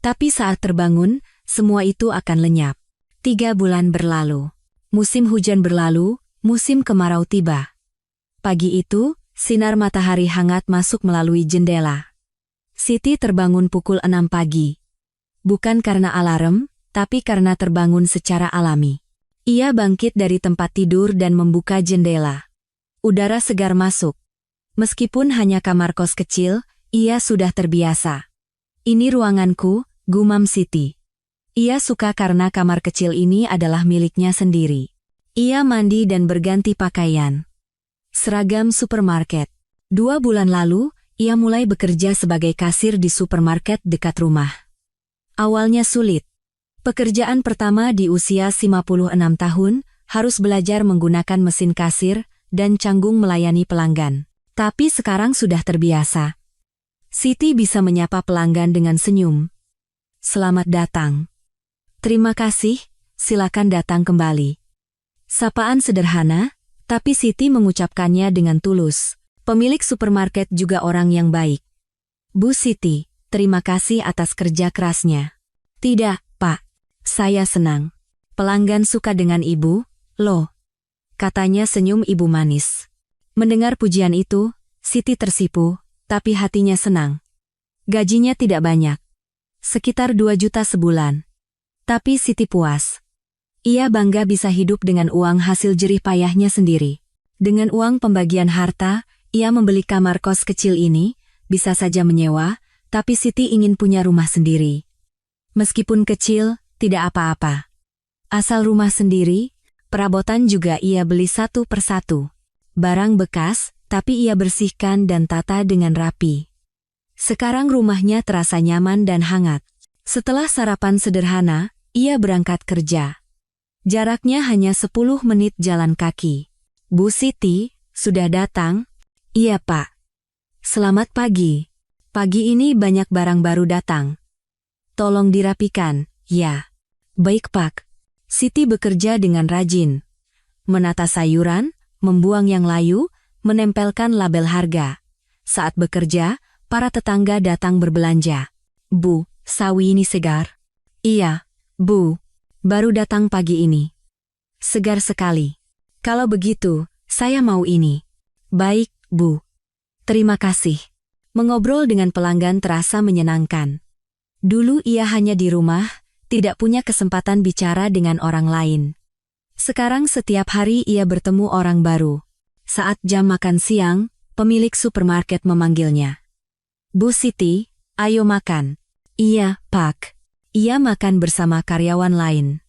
Speaker 1: Tapi saat terbangun, semua itu akan lenyap. 3 bulan berlalu. Musim hujan berlalu, musim kemarau tiba. Pagi itu, sinar matahari hangat masuk melalui jendela. Siti terbangun pukul 6 pagi. Bukan karena alarm, tapi karena terbangun secara alami. Ia bangkit dari tempat tidur dan membuka jendela. Udara segar masuk. Meskipun hanya kamar kos kecil, ia sudah terbiasa. "Ini ruanganku," gumam Siti. Ia suka karena kamar kecil ini adalah miliknya sendiri. Ia mandi dan berganti pakaian. Seragam supermarket. 2 bulan lalu, ia mulai bekerja sebagai kasir di supermarket dekat rumah. Awalnya sulit. Pekerjaan pertama di usia 56 tahun, harus belajar menggunakan mesin kasir dan canggung melayani pelanggan. Tapi sekarang sudah terbiasa. Siti bisa menyapa pelanggan dengan senyum. "Selamat datang." "Terima kasih, silakan datang kembali." Sapaan sederhana, tapi Siti mengucapkannya dengan tulus. Pemilik supermarket juga orang yang baik. "Bu Siti, terima kasih atas kerja kerasnya." "Tidak, Pak. Saya senang. Pelanggan suka dengan Ibu, loh," katanya senyum ibu manis. Mendengar pujian itu, Siti tersipu, tapi hatinya senang. Gajinya tidak banyak. Sekitar 2 juta sebulan. Tapi Siti puas. Ia bangga bisa hidup dengan uang hasil jerih payahnya sendiri. Dengan uang pembagian harta, ia membeli kamar kos kecil ini, bisa saja menyewa, tapi Siti ingin punya rumah sendiri. Meskipun kecil, tidak apa-apa. Asal rumah sendiri, perabotan juga ia beli satu persatu. Barang bekas, tapi ia bersihkan dan tata dengan rapi. Sekarang rumahnya terasa nyaman dan hangat. Setelah sarapan sederhana, ia berangkat kerja. Jaraknya hanya 10 menit jalan kaki. "Bu Siti, sudah datang?" "Iya, Pak." "Selamat pagi. Pagi ini banyak barang baru datang. Tolong dirapikan." "Ya." "Baik, Pak." Siti bekerja dengan rajin. Menata sayuran, membuang yang layu, menempelkan label harga. Saat bekerja, para tetangga datang berbelanja. "Bu, sawi ini segar." "Iya, Bu. Baru datang pagi ini." "Segar sekali. Kalau begitu, saya mau ini." "Baik, Bu. Terima kasih." Mengobrol dengan pelanggan terasa menyenangkan. Dulu ia hanya di rumah, tidak punya kesempatan bicara dengan orang lain. Sekarang setiap hari ia bertemu orang baru. Saat jam makan siang, pemilik supermarket memanggilnya. "Bu Siti, ayo makan." "Iya, Pak." Ia makan bersama karyawan lain.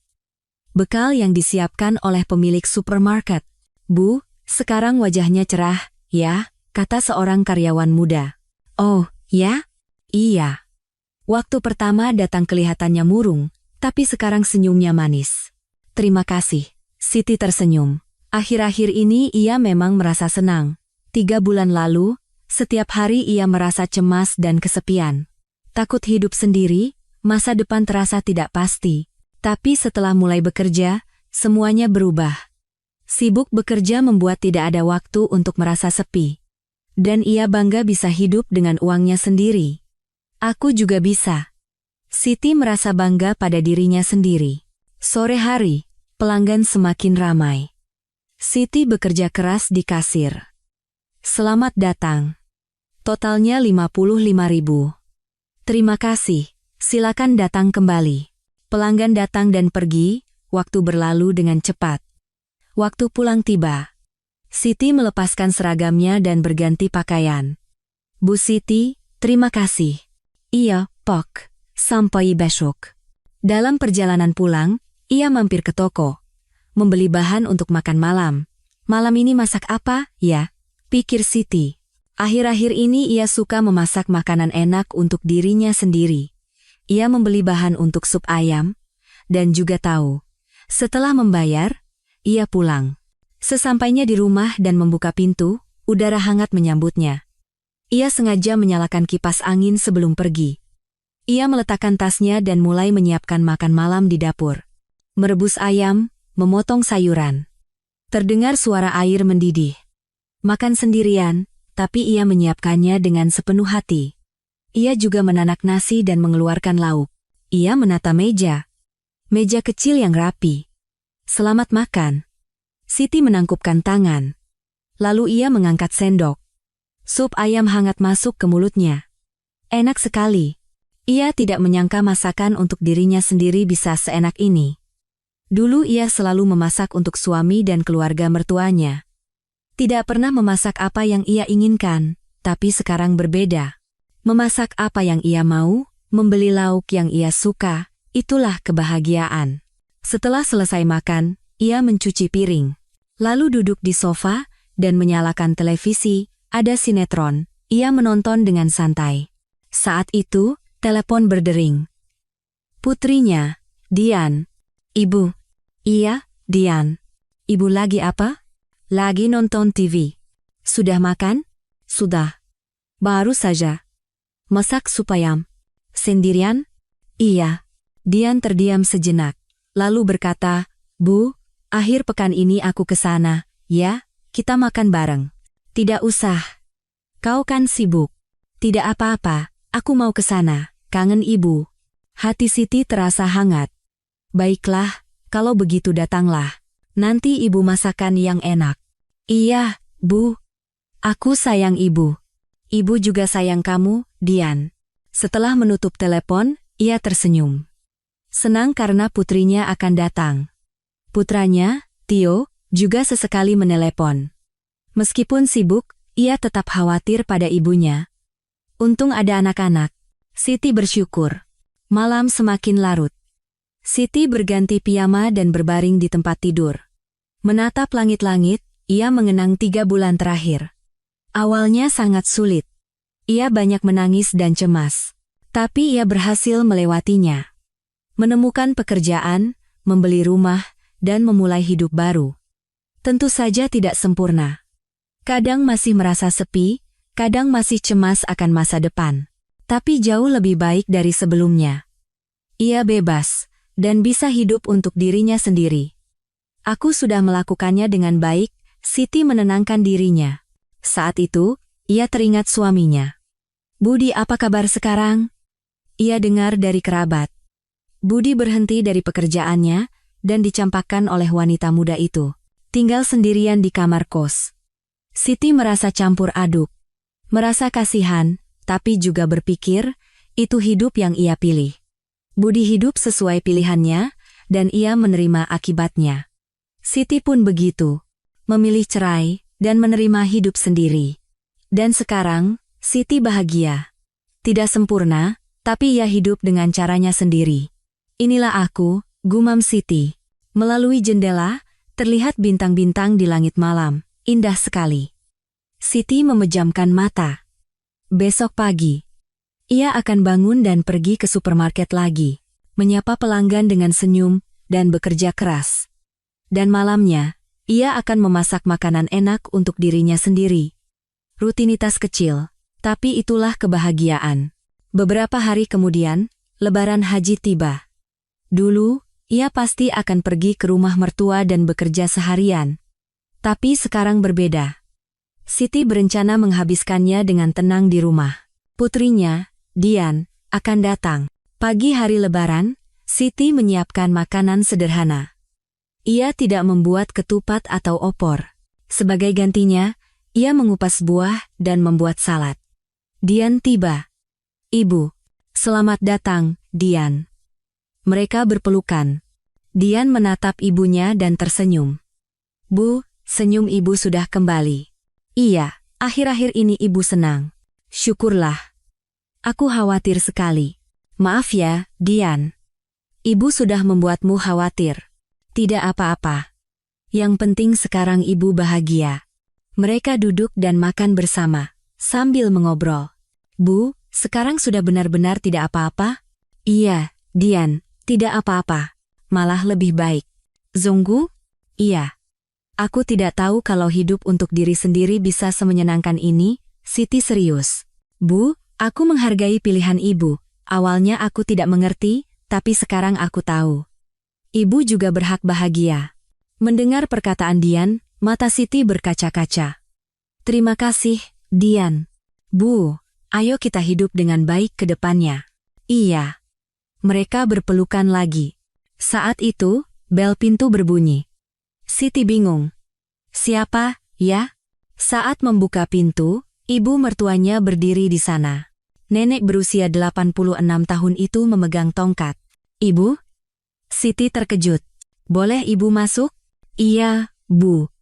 Speaker 1: Bekal yang disiapkan oleh pemilik supermarket. "Bu, sekarang wajahnya cerah, ya," kata seorang karyawan muda. "Oh, ya?" "Iya." Waktu pertama datang kelihatannya murung, tapi sekarang senyumnya manis. "Terima kasih." Siti tersenyum. Akhir-akhir ini ia memang merasa senang. 3 bulan lalu, setiap hari ia merasa cemas dan kesepian. Takut hidup sendiri, masa depan terasa tidak pasti. Tapi setelah mulai bekerja, semuanya berubah. Sibuk bekerja membuat tidak ada waktu untuk merasa sepi. Dan ia bangga bisa hidup dengan uangnya sendiri. "Aku juga bisa." Siti merasa bangga pada dirinya sendiri. Sore hari, pelanggan semakin ramai. Siti bekerja keras di kasir. "Selamat datang. Totalnya 55.000. "Terima kasih, silakan datang kembali." Pelanggan datang dan pergi, waktu berlalu dengan cepat. Waktu pulang tiba. Siti melepaskan seragamnya dan berganti pakaian. "Bu Siti, terima kasih." "Iya, Pak. Sampai besok." Dalam perjalanan pulang, ia mampir ke toko. Membeli bahan untuk makan malam. "Malam ini masak apa, ya?" pikir Siti. Akhir-akhir ini ia suka memasak makanan enak untuk dirinya sendiri. Ia membeli bahan untuk sup ayam, dan juga tahu. Setelah membayar, ia pulang. Sesampainya di rumah dan membuka pintu, udara hangat menyambutnya. Ia sengaja menyalakan kipas angin sebelum pergi. Ia meletakkan tasnya dan mulai menyiapkan makan malam di dapur. Merebus ayam, memotong sayuran. Terdengar suara air mendidih. Makan sendirian, tapi ia menyiapkannya dengan sepenuh hati. Ia juga menanak nasi dan mengeluarkan lauk. Ia menata meja. Meja kecil yang rapi. Selamat makan. Siti menangkupkan tangan. Lalu ia mengangkat sendok. Sup ayam hangat masuk ke mulutnya. Enak sekali. Ia tidak menyangka masakan untuk dirinya sendiri bisa seenak ini. Dulu ia selalu memasak untuk suami dan keluarga mertuanya. Tidak pernah memasak apa yang ia inginkan, tapi sekarang berbeda. Memasak apa yang ia mau, membeli lauk yang ia suka, itulah kebahagiaan. Setelah selesai makan, ia mencuci piring. Lalu duduk di sofa dan menyalakan televisi, ada sinetron. Ia menonton dengan santai. Saat itu, telepon berdering. Putrinya, Dian. Ibu. Iya, Dian. Ibu lagi apa? Lagi nonton TV. Sudah makan? Sudah. Baru saja. Masak sup ayam. Sendirian? Iya. Dian terdiam sejenak. Lalu berkata, Bu, akhir pekan ini aku ke sana, ya, kita makan bareng. Tidak usah. Kau kan sibuk. Tidak apa-apa, aku mau ke sana, kangen ibu. Hati Siti terasa hangat. Baiklah, kalau begitu datanglah. Nanti ibu masakan yang enak. Iya, Bu. Aku sayang ibu. Ibu juga sayang kamu, Dian. Setelah menutup telepon, ia tersenyum. Senang karena putrinya akan datang. Putranya, Tio, juga sesekali menelepon. Meskipun sibuk, ia tetap khawatir pada ibunya. Untung ada anak-anak. Siti bersyukur. Malam semakin larut. Siti berganti piyama dan berbaring di tempat tidur. Menatap langit-langit, ia mengenang 3 bulan terakhir. Awalnya sangat sulit. Ia banyak menangis dan cemas. Tapi ia berhasil melewatinya. Menemukan pekerjaan, membeli rumah, dan memulai hidup baru. Tentu saja tidak sempurna. Kadang masih merasa sepi, kadang masih cemas akan masa depan. Tapi jauh lebih baik dari sebelumnya. Ia bebas, dan bisa hidup untuk dirinya sendiri. Aku sudah melakukannya dengan baik, Siti menenangkan dirinya. Saat itu, ia teringat suaminya. Budi, apa kabar sekarang? Ia dengar dari kerabat. Budi berhenti dari pekerjaannya, dan dicampakkan oleh wanita muda itu. Tinggal sendirian di kamar kos. Siti merasa campur aduk. Merasa kasihan, tapi juga berpikir, itu hidup yang ia pilih. Budi hidup sesuai pilihannya, dan ia menerima akibatnya. Siti pun begitu. Memilih cerai, dan menerima hidup sendiri. Dan sekarang, Siti bahagia. Tidak sempurna, tapi ia hidup dengan caranya sendiri. Inilah aku, gumam Siti. Melalui jendela, terlihat bintang-bintang di langit malam. Indah sekali. Siti memejamkan mata. Besok pagi, ia akan bangun dan pergi ke supermarket lagi, menyapa pelanggan dengan senyum, dan bekerja keras. Dan malamnya, ia akan memasak makanan enak untuk dirinya sendiri. Rutinitas kecil, tapi itulah kebahagiaan. Beberapa hari kemudian, Lebaran Haji tiba. Dulu, ia pasti akan pergi ke rumah mertua dan bekerja seharian. Tapi sekarang berbeda. Siti berencana menghabiskannya dengan tenang di rumah. Putrinya, Dian, akan datang. Pagi hari Lebaran, Siti menyiapkan makanan sederhana. Ia tidak membuat ketupat atau opor. Sebagai gantinya, ia mengupas buah dan membuat salad. Dian tiba. Ibu, selamat datang, Dian. Mereka berpelukan. Dian menatap ibunya dan tersenyum. Bu, senyum ibu sudah kembali. Iya, akhir-akhir ini ibu senang. Syukurlah. Aku khawatir sekali. Maaf ya, Dian. Ibu sudah membuatmu khawatir. Tidak apa-apa. Yang penting sekarang ibu bahagia. Mereka duduk dan makan bersama. sambil mengobrol. Bu, sekarang sudah benar-benar tidak apa-apa? Iya, Dian, tidak apa-apa. Malah lebih baik. Zonggu? Iya. Aku tidak tahu kalau hidup untuk diri sendiri bisa semenyenangkan ini, Siti serius. Bu, aku menghargai pilihan ibu. Awalnya aku tidak mengerti, tapi sekarang aku tahu. Ibu juga berhak bahagia. Mendengar perkataan Dian, mata Siti berkaca-kaca. Terima kasih, Dian. Bu, ayo kita hidup dengan baik ke depannya. Iya. Mereka berpelukan lagi. Saat itu, bel pintu berbunyi. Siti bingung. Siapa, ya? Saat membuka pintu, ibu mertuanya berdiri di sana. Nenek berusia 86 tahun itu memegang tongkat. Ibu? Siti terkejut. Boleh ibu masuk? Iya, Bu.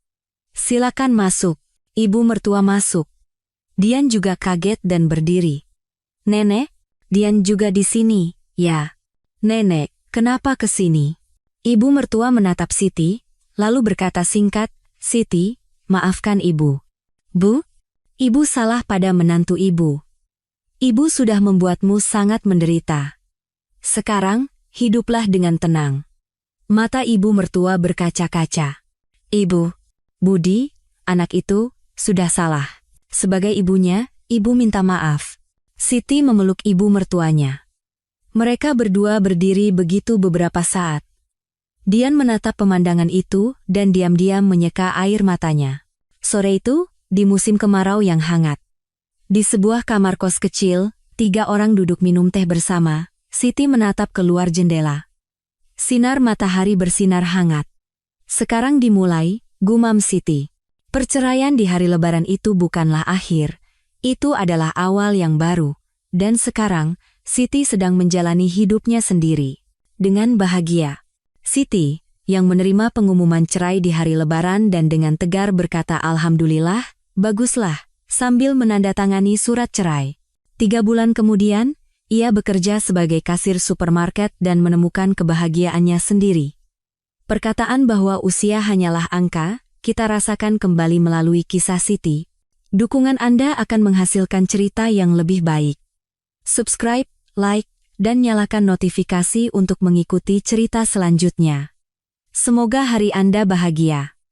Speaker 1: Silakan masuk. Ibu mertua masuk. Dian juga kaget dan berdiri. Nenek? Dian juga di sini, ya. Nenek, kenapa ke sini? Ibu mertua menatap Siti, lalu berkata singkat, Siti, maafkan ibu. Bu? Ibu salah pada menantu ibu. Ibu sudah membuatmu sangat menderita. Sekarang, hiduplah dengan tenang. Mata ibu mertua berkaca-kaca. Ibu, Budi, anak itu, sudah salah. Sebagai ibunya, ibu minta maaf. Siti memeluk ibu mertuanya. Mereka berdua berdiri begitu beberapa saat. Dian menatap pemandangan itu dan diam-diam menyeka air matanya. Sore itu, di musim kemarau yang hangat. Di sebuah kamar kos kecil, 3 orang duduk minum teh bersama. Siti menatap keluar jendela. Sinar matahari bersinar hangat. Sekarang dimulai, gumam Siti. Perceraian di hari Lebaran itu bukanlah akhir. Itu adalah awal yang baru. Dan sekarang, Siti sedang menjalani hidupnya sendiri. Dengan bahagia. Siti, yang menerima pengumuman cerai di hari Lebaran dan dengan tegar berkata Alhamdulillah, baguslah, sambil menandatangani surat cerai. 3 bulan kemudian, ia bekerja sebagai kasir supermarket dan menemukan kebahagiaannya sendiri. Perkataan bahwa usia hanyalah angka, kita rasakan kembali melalui kisah Siti. Dukungan Anda akan menghasilkan cerita yang lebih baik. Subscribe, like, dan nyalakan notifikasi untuk mengikuti cerita selanjutnya. Semoga hari Anda bahagia.